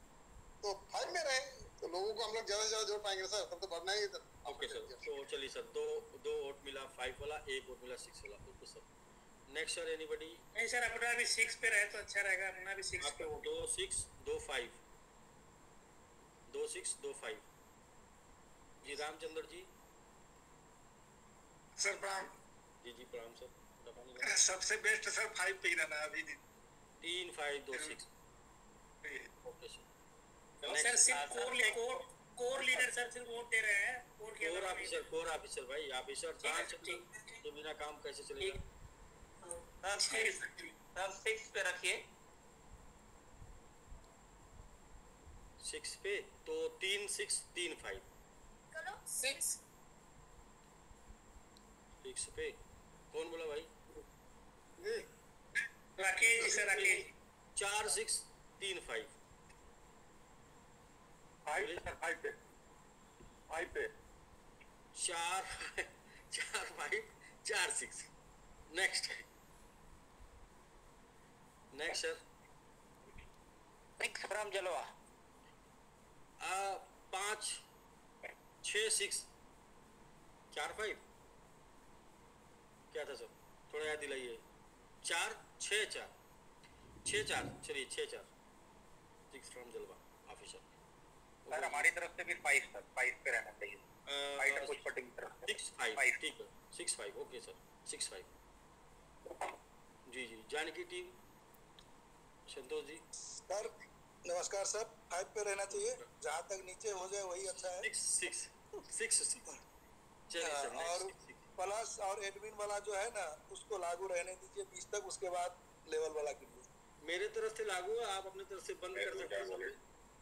तो 5 में रहे, तो लोगों को हम लोग ज्यादा से ज्यादा जोड़ पाएंगे सर, तब तो बढ़ना ही है। ओके सर, तो चलिए सर, दो वोट मिला 5 वाला, एक वोट मिला 6 वाला, okay sir. Next sir, anybody? नहीं सर, अपना अभी 6 पे रहे तो अच्छा रहेगा, अपना भी 6 पे हो। 2 6 2 5, 2 6 2 5 जी। रामचंद्र जी सर प्रणाम। जी प्रणाम सर। सबसे बेस्ट सर 5 पे ही रहना है अभी, 3 5 2 6, ओके सर। सर सिर्फ कोर लीडर सर सिर्फ वोट दे रहे हैं, कोर ऑफिसर भाई, ऑफिसर जांच के बिना काम कैसे चलेगा। सर 6 पे रखिए, 6 पे, तो 3 6 3 5 6 पे कौन बोला भाई? राकेश जी सर, राकेश 4 6 3 5 5 पे 4 5 4 6। नेक्स्ट सर, 6 फ्रॉम जलवा, 5 6 6 4 5 क्या था सर, थोड़ा याद दिलाइए। 4 6 4 6 4, चलिए 6 4, 6 फ्रॉम जलवा ऑफिसर। सर हमारी तरफ से भी 5 सर, 5 पे रहना चाहिए, 5 कुछ पर्टिकुलर 6 5, ठीक है 6 5, ओके सर 6 5 जी। जानकी टीम, संतोष जी। सर नमस्कार सर, 5 पे रहना चाहिए, जहाँ तक नीचे हो जाए वही अच्छा है। 6 6 चलिए सर। और प्लस और एडमिन वाला जो है ना उसको लागू रहने दीजिए 20 तक, उसके बाद लेवल वाला कीजिए। मेरे तरफ से लागू है, आप अपने तरफ से बंद कर सकते हैं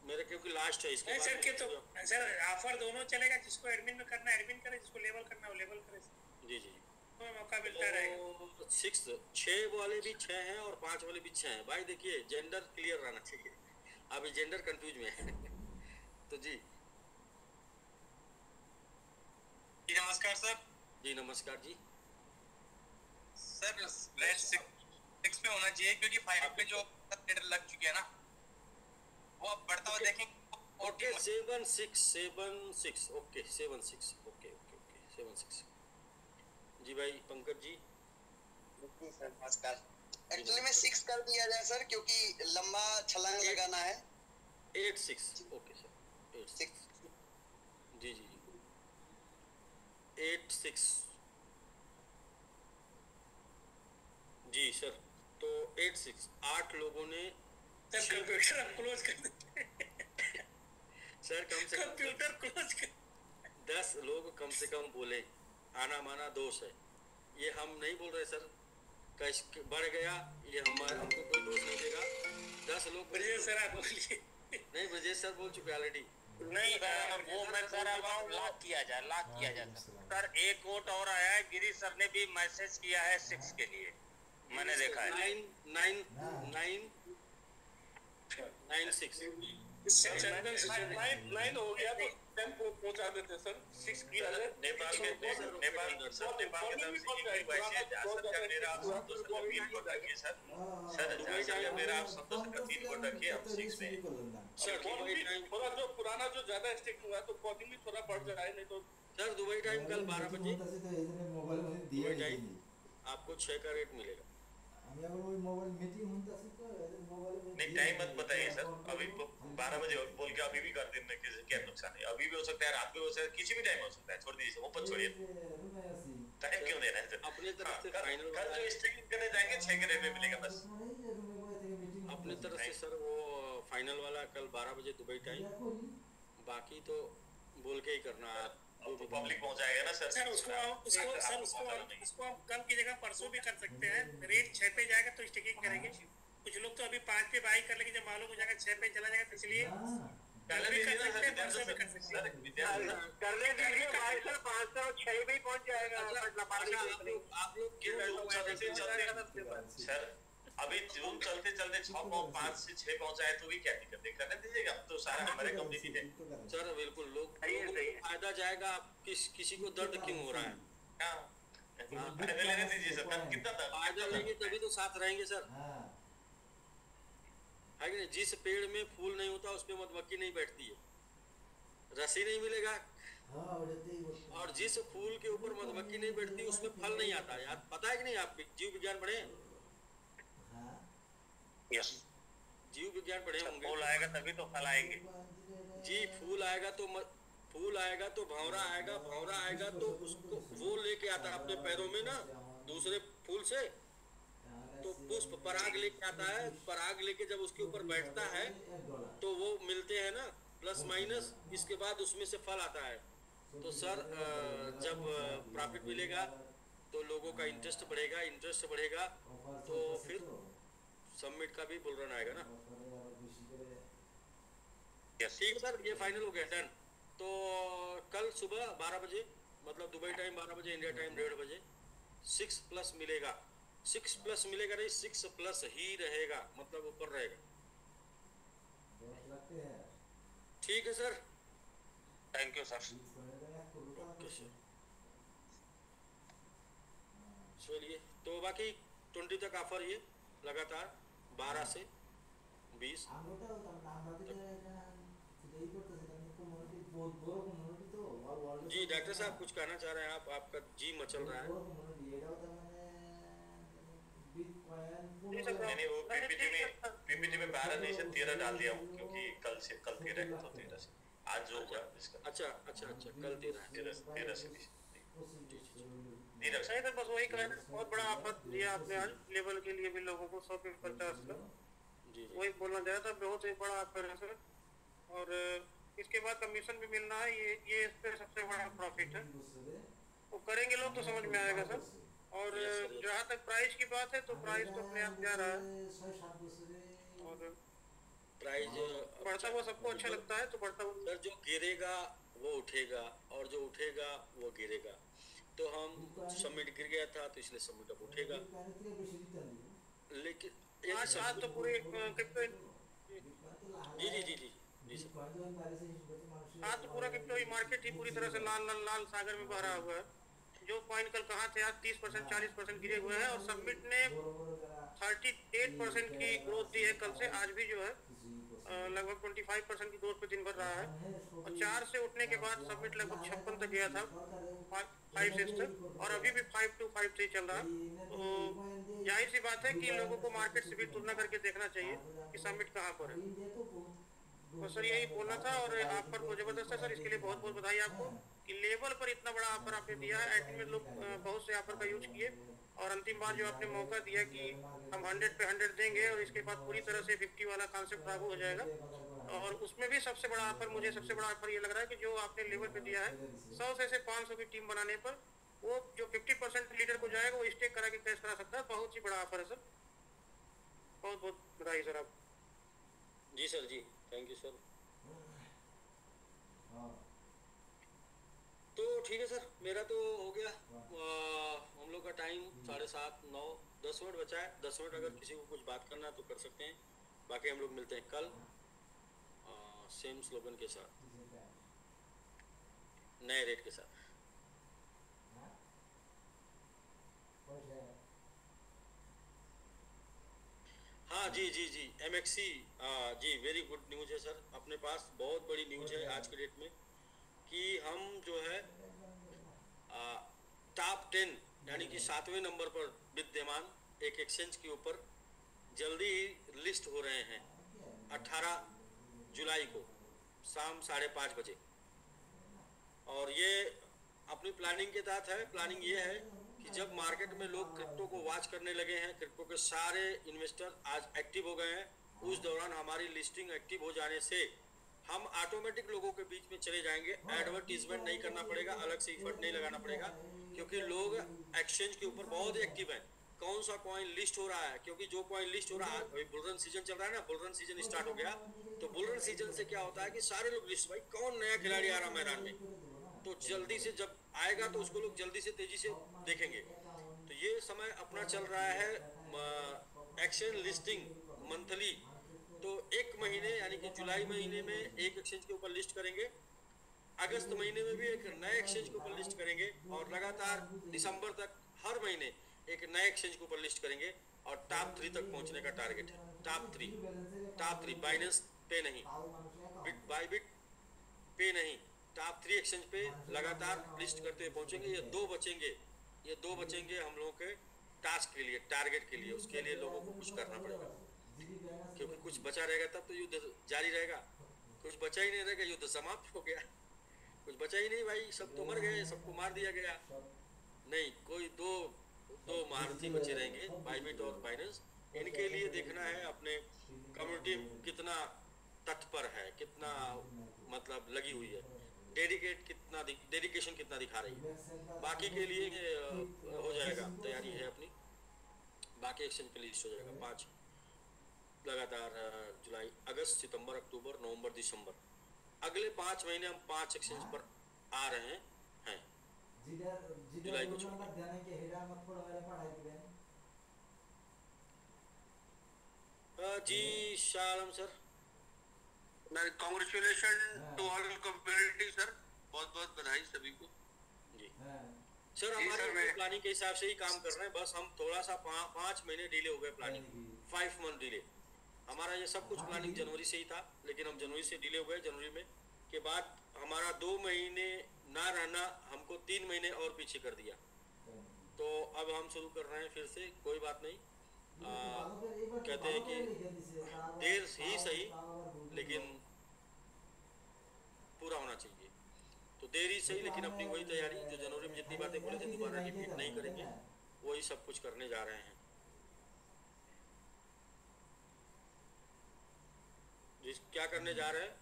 मेरे, क्योंकि लास्ट है इसके बाद। सर के तो सर ऑफर दोनों चलेगा, जिसको एडमिन में करना है एडमिन करे, जिसको लेवल करना है वो लेवल करे। मौका मिलता रहेगा। तो 6 वाले भी 6 हैं और 5 वाले भी 6 हैं भाई। देखिए जेंडर क्लियर रहना चाहिए, अभी जेंडर कंफ्यूज में है। तो जी नमस्कार सर। जी नमस्कार जी। सर रेट 6 पे होना चाहिए क्योंकि 5 पे जो ट्रेडर लग चुके हैं ना वो अब बढ़ता हुआ देखेंगे। ओके 7-6 ओके 7-6 ओके 7-6 जी भाई। पंकज जी सर नमस्कार। एक्चुअली में 6 कर दिया जाए सर क्योंकि लंबा छलांग लगाना है। 8-6 ओके सर 8-6 जी जी 8-6 जी सर। तो 8-6 8 लोगों ने कंप्यूटर क्लोज कर देते सर कम से कम कंप्यूटर क्लोज कर 10 लोग कम से कम बोले, आना माना दोष है। ये हम नहीं बोल रहे सर, कैश बढ़ गया ये हमको कोई दोष नहीं देगा। 10 लोग ब्रजेश सर आप बोलिए। नहीं ब्रजेश सर बोल चुके ऑलरेडी। नहीं वो मैं सर लॉक किया जाए सर। एक वोट और आया है, गिरी सर ने भी मैसेज किया है 6 के लिए, मैंने देखा है। 9-6 9 हो गया तो 10 को पहुंचा देते सर। 6 किया जाए। नेपाल के तरफ से मेरा आप संतोष का 3 वोट रखिए सर। सर मेरा आप संतोष का 3 वोट रखिए हम 6 में। सर थोड़ा जो पुराना जो ज्यादा स्टेक हुआ है तो कॉलिंग भी थोड़ा बढ़ जाए, नहीं तो सर दुबई टाइम कल 12 बजे दुबई टाइम आपको 6 का रेट मिलेगा। नहीं टाइम मत बताइए सर, अभी 12 बजे बोल के अभी भी कर देने क्या नुकसान है। अभी भी हो सकता है, रात में हो सकता है, किसी भी टाइम हो सकता है। छोड़ दीजिए ओपन छोड़िए, टाइम क्यों देना है सर। अपने तरफ से फाइनल कल जो स्टेकिंग करने जाएंगे 6 के रेट में मिलेगा बस। अपने तरफ से सर वो फाइनल वाला कल 12 बजे दुबई टाइम, बाकी तो बोल के ही करना है। तो पब्लिक पहुंचाएगा ना सर। सर उसको हम कल की जगह परसों भी कर सकते हैं। रेट 6 पे जाएगा तो स्टेकिंग करेंगे। कुछ लोग तो अभी 5 पे बाई कर लेंगे, जब मालूम हो जाएगा 6 पे चला जाएगा, तो इसलिए कल भी कर सकते हैं, परसों भी कर सकते हैं। करने दीजिए भाई सर, 506 भी पहुंच जाएगा। आप लोग क्यों सर अभी जून चलते चलते 5 से 6 पहुंचाए तो भी क्या दिक्कत है, करने दीजिएगा। तो सारा हमारे कम्युनिटी है सर। बिल्कुल लोगों को फायदा जाएगा। आप किसी को दर्द क्यों हो रहा है? फायदा लेने दीजिए सर। कितना फायदा लेंगे तभी तो साथ रहेंगे सर, है कि नहीं? जिस पेड़ में फूल नहीं होता उस पे मधुमक्खी नहीं बैठती है, रसी नहीं मिलेगा। और जिस फूल के ऊपर मधुमक्खी नहीं बैठती उसमें फल नहीं आता है। यार पता है कि नहीं? आप जीव विज्ञान पढ़े हैं? जीव विज्ञान पढ़े होंगे। फूल आएगा तभी तो फल आएंगे जी। फूल आएगा तो भंवरा आएगा, भंवरा आएगा तो उसको वो लेके आता है अपने पैरों में ना दूसरे फूल से, तो पुष्प पराग लेके आता है। पराग लेके जब उसके ऊपर बैठता है तो वो मिलते हैं ना प्लस माइनस, इसके बाद उसमें से फल आता है। तो सर जब प्रॉफिट मिलेगा तो लोगों का इंटरेस्ट बढ़ेगा तो फिर सबमिट का भी बुलरन आएगा ना। ठीक है सर, ये फाइनल हो गया, डन। तो कल सुबह 12 बजे मतलब दुबई टाइम 12 बजे, इंडिया टाइम 1:30 बजे 6 प्लस मिलेगा। 6 प्लस मिलेगा नहीं, 6 प्लस ही रहेगा, मतलब ऊपर रहेगा। ठीक है sir, thank you sir. Okay sir, चलिए। तो बाकी 20 तक ऑफर ये लगातार 12 से 20 जी। डॉक्टर साहब कुछ कहना चाह रहे हैं आप? आपका जी मचल रहा है। मैंने वो पीपीटी में 12 नहीं से 13 डाल दिया हूँ क्योंकि कल 13 है तो 13 से आज जो होगा इसका। अच्छा कल 13 से 20 सही। तो बस वही कहना, बहुत बड़ा ऑफर दिया आपने आज लेवल के लिए भी लोगों को 100 पे 50 का। वही बोलना चाह रहा था, बहुत ही बड़ा ऑफर है सर। और इसके बाद कमीशन भी मिलना है, ये इस पे सबसे बड़ा प्रॉफिट है। वो करेंगे लोग तो समझ में आएगा सर। और जहाँ तक प्राइस की बात है तो प्राइस तो अपने आप जा रहा है और प्राइस बढ़ता हुआ सबको अच्छा लगता है तो बढ़ता हुआ। सर जो गिरेगा वो उठेगा और जो उठेगा वो गिरेगा। तो हम सबमिट गिर गया था, तो इसलिए सबमिट अब उठेगा। लेकिन आज तो पूरे क्रिप्टो जी जी जी जी जी सर, आज तो पूरा क्रिप्टो मार्केट ही पूरी तरह से लाल लाल लाल सागर में भरा हुआ है। जो कॉइन कल कहाँ थे, आज 30% 40% गिरे हुए हैं और सबमिट ने 38% की ग्रोथ दी है कल से। आज भी जो है लगभग 25% की ग्रोथ पे दिन भर रहा है और 4 से उठने के बाद सबमिट लगभग 56 तक गया था 5-6 तक और अभी भी 5253 चल रहा है। तो जाहिर सी बात है कि लोगों को मार्केट से भी तुलना करके देखना चाहिए कि सबमिट कहाँ पर है। तो सर यही बोलना था और ऑफर तो जबरदस्त है सर, इसके लिए बहुत बहुत बधाई आपको कि लेवल पर इतना बड़ा ऑफर आपने दिया है। एडमिन में लोग बहुत से ऑफर का यूज किए और अंतिम बार जो आपने मौका दिया कि हम 100 पे 100 देंगे और इसके बाद पूरी तरह से 50 वाला कॉन्सेप्ट लागू हो जाएगा। और उसमें भी सबसे बड़ा ऑफर, मुझे सबसे बड़ा ऑफर ये लग रहा है कि जो आपने लेवल पे दिया है 100 से 500 की टीम बनाने पर वो जो 50% लीडर को जाएगा वो स्टेक करा के कैश करा सकता है। बहुत ही बड़ा ऑफर है सर, बहुत बहुत बधाई सर आप। जी सर जी, थैंक यू सर। तो ठीक है सर, मेरा तो हो गया। हम लोग का टाइम 7:30 9 10 मिनट बचा है। 10 मिनट अगर किसी को कुछ बात करना है तो कर सकते हैं, बाकी हम लोग मिलते हैं कल सेम स्लोगन के साथ, नए रेट के साथ। हाँ जी जी जी, MXC जी, वेरी गुड न्यूज़ है सर। अपने पास बहुत बड़ी न्यूज़ है आज के डेट में कि हम जो है टॉप 10 यानी कि 7वें नंबर पर विद्यमान एक एक्सचेंज के ऊपर जल्दी ही लिस्ट हो रहे हैं 18 जुलाई को शाम 5:30 बजे। और ये अपनी प्लानिंग के तहत है। प्लानिंग ये है कि जब मार्केट में लोग क्रिप्टो को वॉच करने लगे हैं, क्रिप्टो के सारे इन्वेस्टर आज एक्टिव हो गए हैं, उस दौरान हमारी लिस्टिंग एक्टिव हो जाने से हम ऑटोमेटिक लोगों के बीच में चले जाएंगे। एडवर्टीजमेंट नहीं करना पड़ेगा, अलग से इफर्ट नहीं लगाना पड़ेगा, क्योंकि लोग एक्सचेंज के ऊपर बहुत एक्टिव हैं। कौन सा कॉइन लिस्ट हो रहा है, क्योंकि जो कॉइन लिस्ट हो रहा है, अभी बुलरन सीजन चल रहा है ना, बुलरन सीजन स्टार्ट हो गया। तो बुलरन सीजन से क्या होता है कि सारे लोग लिस्ट, भाई कौन नया खिलाड़ी आ रहा मैदान में, तो जल्दी से जब आएगा तो उसको लोग जल्दी से तेजी से देखेंगे। तो ये समय अपना चल रहा है एक्सचेंज लिस्टिंग मंथली। तो एक महीने यानी कि जुलाई महीने में एक एक्सचेंज के ऊपर लिस्ट करेंगे, अगस्त महीने में भी एक नए एक्सचेंज के ऊपर लिस्ट करेंगे और लगातार दिसंबर तक हर महीने एक नए एक्सचेंज के ऊपर लिस्ट करेंगे। और टॉप 3 तक पहुंचने का टारगेट है। टॉप 3 बाइनेंस पे नहीं, बिट बाय बिट पे नहीं, टॉप 3 एक्सचेंज पे लगातार लिस्ट करते हुए पहुंचेंगे। ये दो बचेंगे हम लोगों के टास्क के लिए, टारगेट के लिए। उसके लिए लोगों को कुछ करना पड़ेगा, क्योंकि कुछ बचा रहेगा तब तो युद्ध जारी रहेगा। कुछ बचा ही नहीं रहेगा, युद्ध समाप्त हो गया। कुछ बचा ही नहीं भाई, सब तो मर गए, सबको मार दिया गया। नहीं, कोई दो महारथी बचे रहेंगे, बाइबिट और बाइनेंस। इनके लिए देखना है अपने कम्युनिटी कितना तत्पर है, कितना मतलब लगी हुई है, डेडिकेशन कितना दिखा रही है। बाकी के लिए हो जाएगा, तैयारी है अपनी। बाकी एक्सचेंज पे लिस्ट हो जाएगा 5 लगातार जुलाई, अगस्त, सितंबर, अक्टूबर, नवंबर, दिसंबर, अगले 5 महीने हम 5 एक्सचेंज पर आ रहे हैं जुलाई को छोड़। जी Shalam sir, congratulation to all community sir, बहुत बहुत बधाई सभी को। जी सर, हमारे प्लानिंग के हिसाब से ही काम कर रहे हैं, बस हम थोड़ा सा 5 महीने डिले हो गए। Planning 5 month delay. हमारा ये सब कुछ प्लानिंग जनवरी से ही था, लेकिन हम जनवरी से डिले हो गए। जनवरी में के बाद हमारा 2 महीने ना रहना हमको 3 महीने और पीछे कर दिया। तो अब हम शुरू कर रहे हैं फिर से, कोई बात नहीं। कहते हैं कि देर ही सही लेकिन पूरा होना चाहिए। तो देर ही सही लेकिन अपनी वही तैयारी, जो जनवरी में जितनी बातें बोले थे दोबारा रिपीट नहीं करेंगे, वही सब कुछ करने जा रहे हैं। क्या करने जा रहे हैं,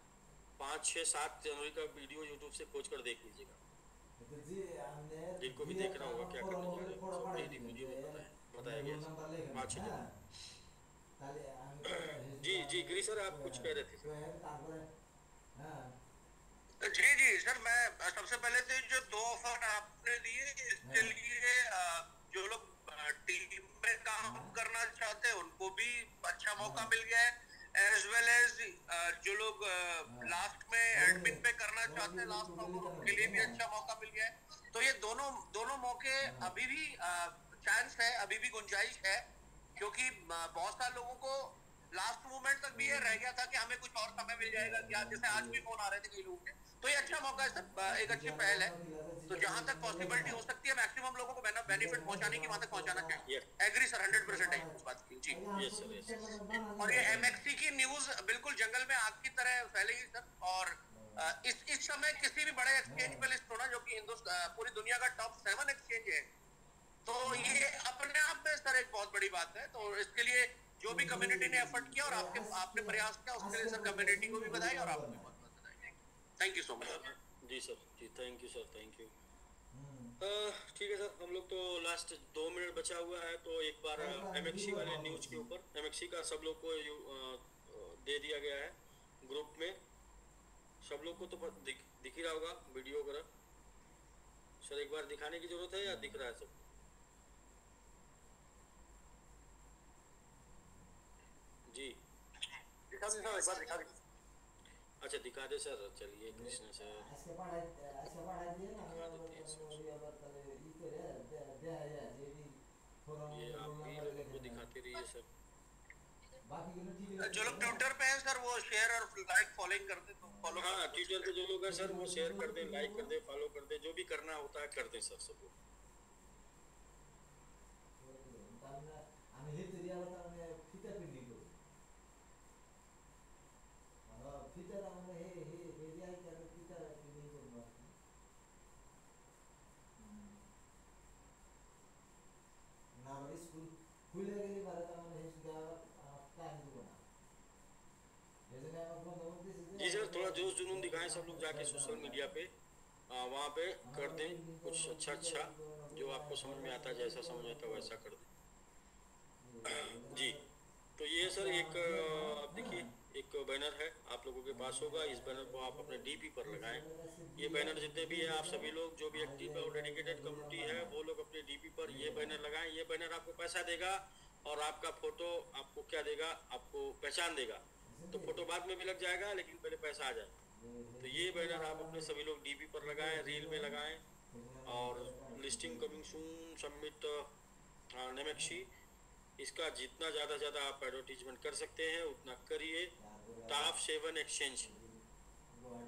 5, 6, 7 जनवरी का वीडियो यूट्यूब से खोज कर देख लीजिएगा, जिनको भी देखना होगा क्या करने जा रहे हैं। सब यही वीडियो में बताया गया 5, 6 जनवरी। जी जी गिरी सर, आप कुछ कह रहे थे। जी जी सर, मैं सबसे पहले तो जो 2 ऑफर आपने दिए मौका मिल गया है, एज वेल एज जो लोग लास्ट में एडमिन पे करना चाहते हैं लास्ट में, उनके लिए भी अच्छा मौका मिल गया है। तो ये दोनों मौके अभी भी चांस है, अभी भी गुंजाइश है, क्योंकि बहुत सारे लोगों को लास्ट मोमेंट तक भी ये रह गया था कि हमें कुछ और समय मिल जाएगा क्या, जैसे आज भी फोन आ रहे थे कई लोगों के। तो ये अच्छा मौका है सर, एक अच्छी पहल है। तो जहां तक पॉसिबिलिटी हो सकती है मैक्सिमम लोगों को बेनिफिट पहुंचाने की वहां तक पहुंचाना चाहिए। एग्री सर, 100% है इस बात की जी। Yes sir, yes. और ये एमएक्सी की न्यूज बिल्कुल जंगल में आग की तरह फैलेगी सर। और इस समय किसी भी बड़े एक्सचेंज पे लिस्ट होना, जो कि पूरी दुनिया का टॉप 7 एक्सचेंज है, तो ये अपने आप में सर एक बहुत बड़ी बात है। तो इसके लिए जो भी कम्युनिटी ने एफर्ट किया और आपने प्रयास किया, उसके लिए सर कम्युनिटी को भी बधाई और आपको भी बहुत बहुत बधाई। Thank you so much. जी सर, जी thank you sir, thank you. ठीक है सर, हम लोग तो लास्ट 2 मिनट बचा हुआ है, तो एक बार एमएक्सी वाले न्यूज के ऊपर, एमएक्सी का सब लोग को दे दिया गया है ग्रुप में, सब लोग को तो दिख ही रहा होगा वीडियो वगैरह। सर एक बार दिखाने की जरूरत है या दिख रहा है सब? जी दिखा दे सर, एक बार दिखा दे। अच्छा दिखा दे सर, चलिए कृष्ण सर दिखा देते हैं सर। ये आप भी लोगों को दिखाते रहिए सर। जो लोग ट्विटर पे हैं सर, वो शेयर और लाइक फॉलोइंग करते तो फॉलो। हाँ, ट्विटर पे जो लोग हैं सर, वो शेयर कर दें, लाइक कर दें, फॉलो कर दें, जो भी करना होता है कर दें सर सब लोग। जी सर, थोड़ा जोश जुनून दिखाएं सब लोग, जाके सोशल मीडिया पे वहाँ पे कर दें कुछ अच्छा जो आपको समझ में आता है, जैसा समझ आता है वैसा कर दें जी। तो ये सर एक देखिए एक बैनर है, आप लोगों के पास होगा, इस बैनर को आप अपने डीपी पर लगाएं। ये बैनर जितने भी हैं, आप सभी लोग जो भी एक्टिव और डेडिकेटेड कम्युनिटी है, वो लोग अपने डीपी पर ये बैनर लगाएं। ये बैनर आपको पैसा देगा और आपका फोटो आपको क्या देगा, आपको पहचान देगा। तो फोटो बाद में भी लग जाएगा, लेकिन पहले पैसा आ जाए। तो ये बैनर आप अपने सभी लोग डीपी पर लगाएं, रील में लगाएं। और लिस्टिंग कमिंग सून, सबमिट एमएक्सी, इसका जितना ज़्यादा आप एडवर्टीजमेंट कर सकते हैं उतना करिए। टॉप 7 एक्सचेंज,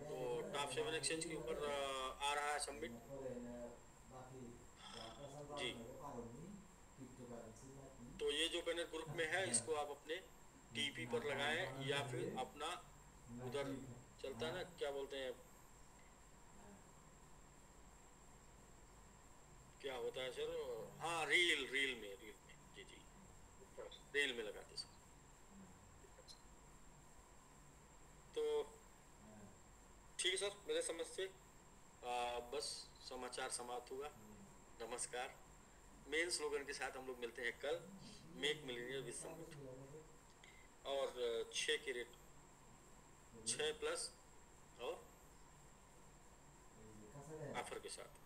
तो टॉप 7 एक्सचेंज के ऊपर आ रहा है सबमिट जी। तो ये जो बैनर ग्रुप में है, इसको आप अपने टीपी पर लगाएं, या फिर अपना उधर चलता है ना, क्या बोलते हैं, क्या होता है सर, हाँ रील में जी रील में लगाते सर। तो ठीक है सर, मेरे समझ से बस समाचार समाप्त हुआ। नमस्कार। मेन स्लोगन के साथ हम लोग मिलते हैं कल, मेक मिलेनियर विद समिट, और 6 के रेट 6+ और ऑफर के साथ।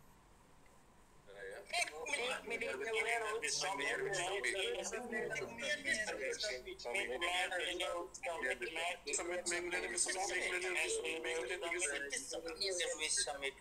Summit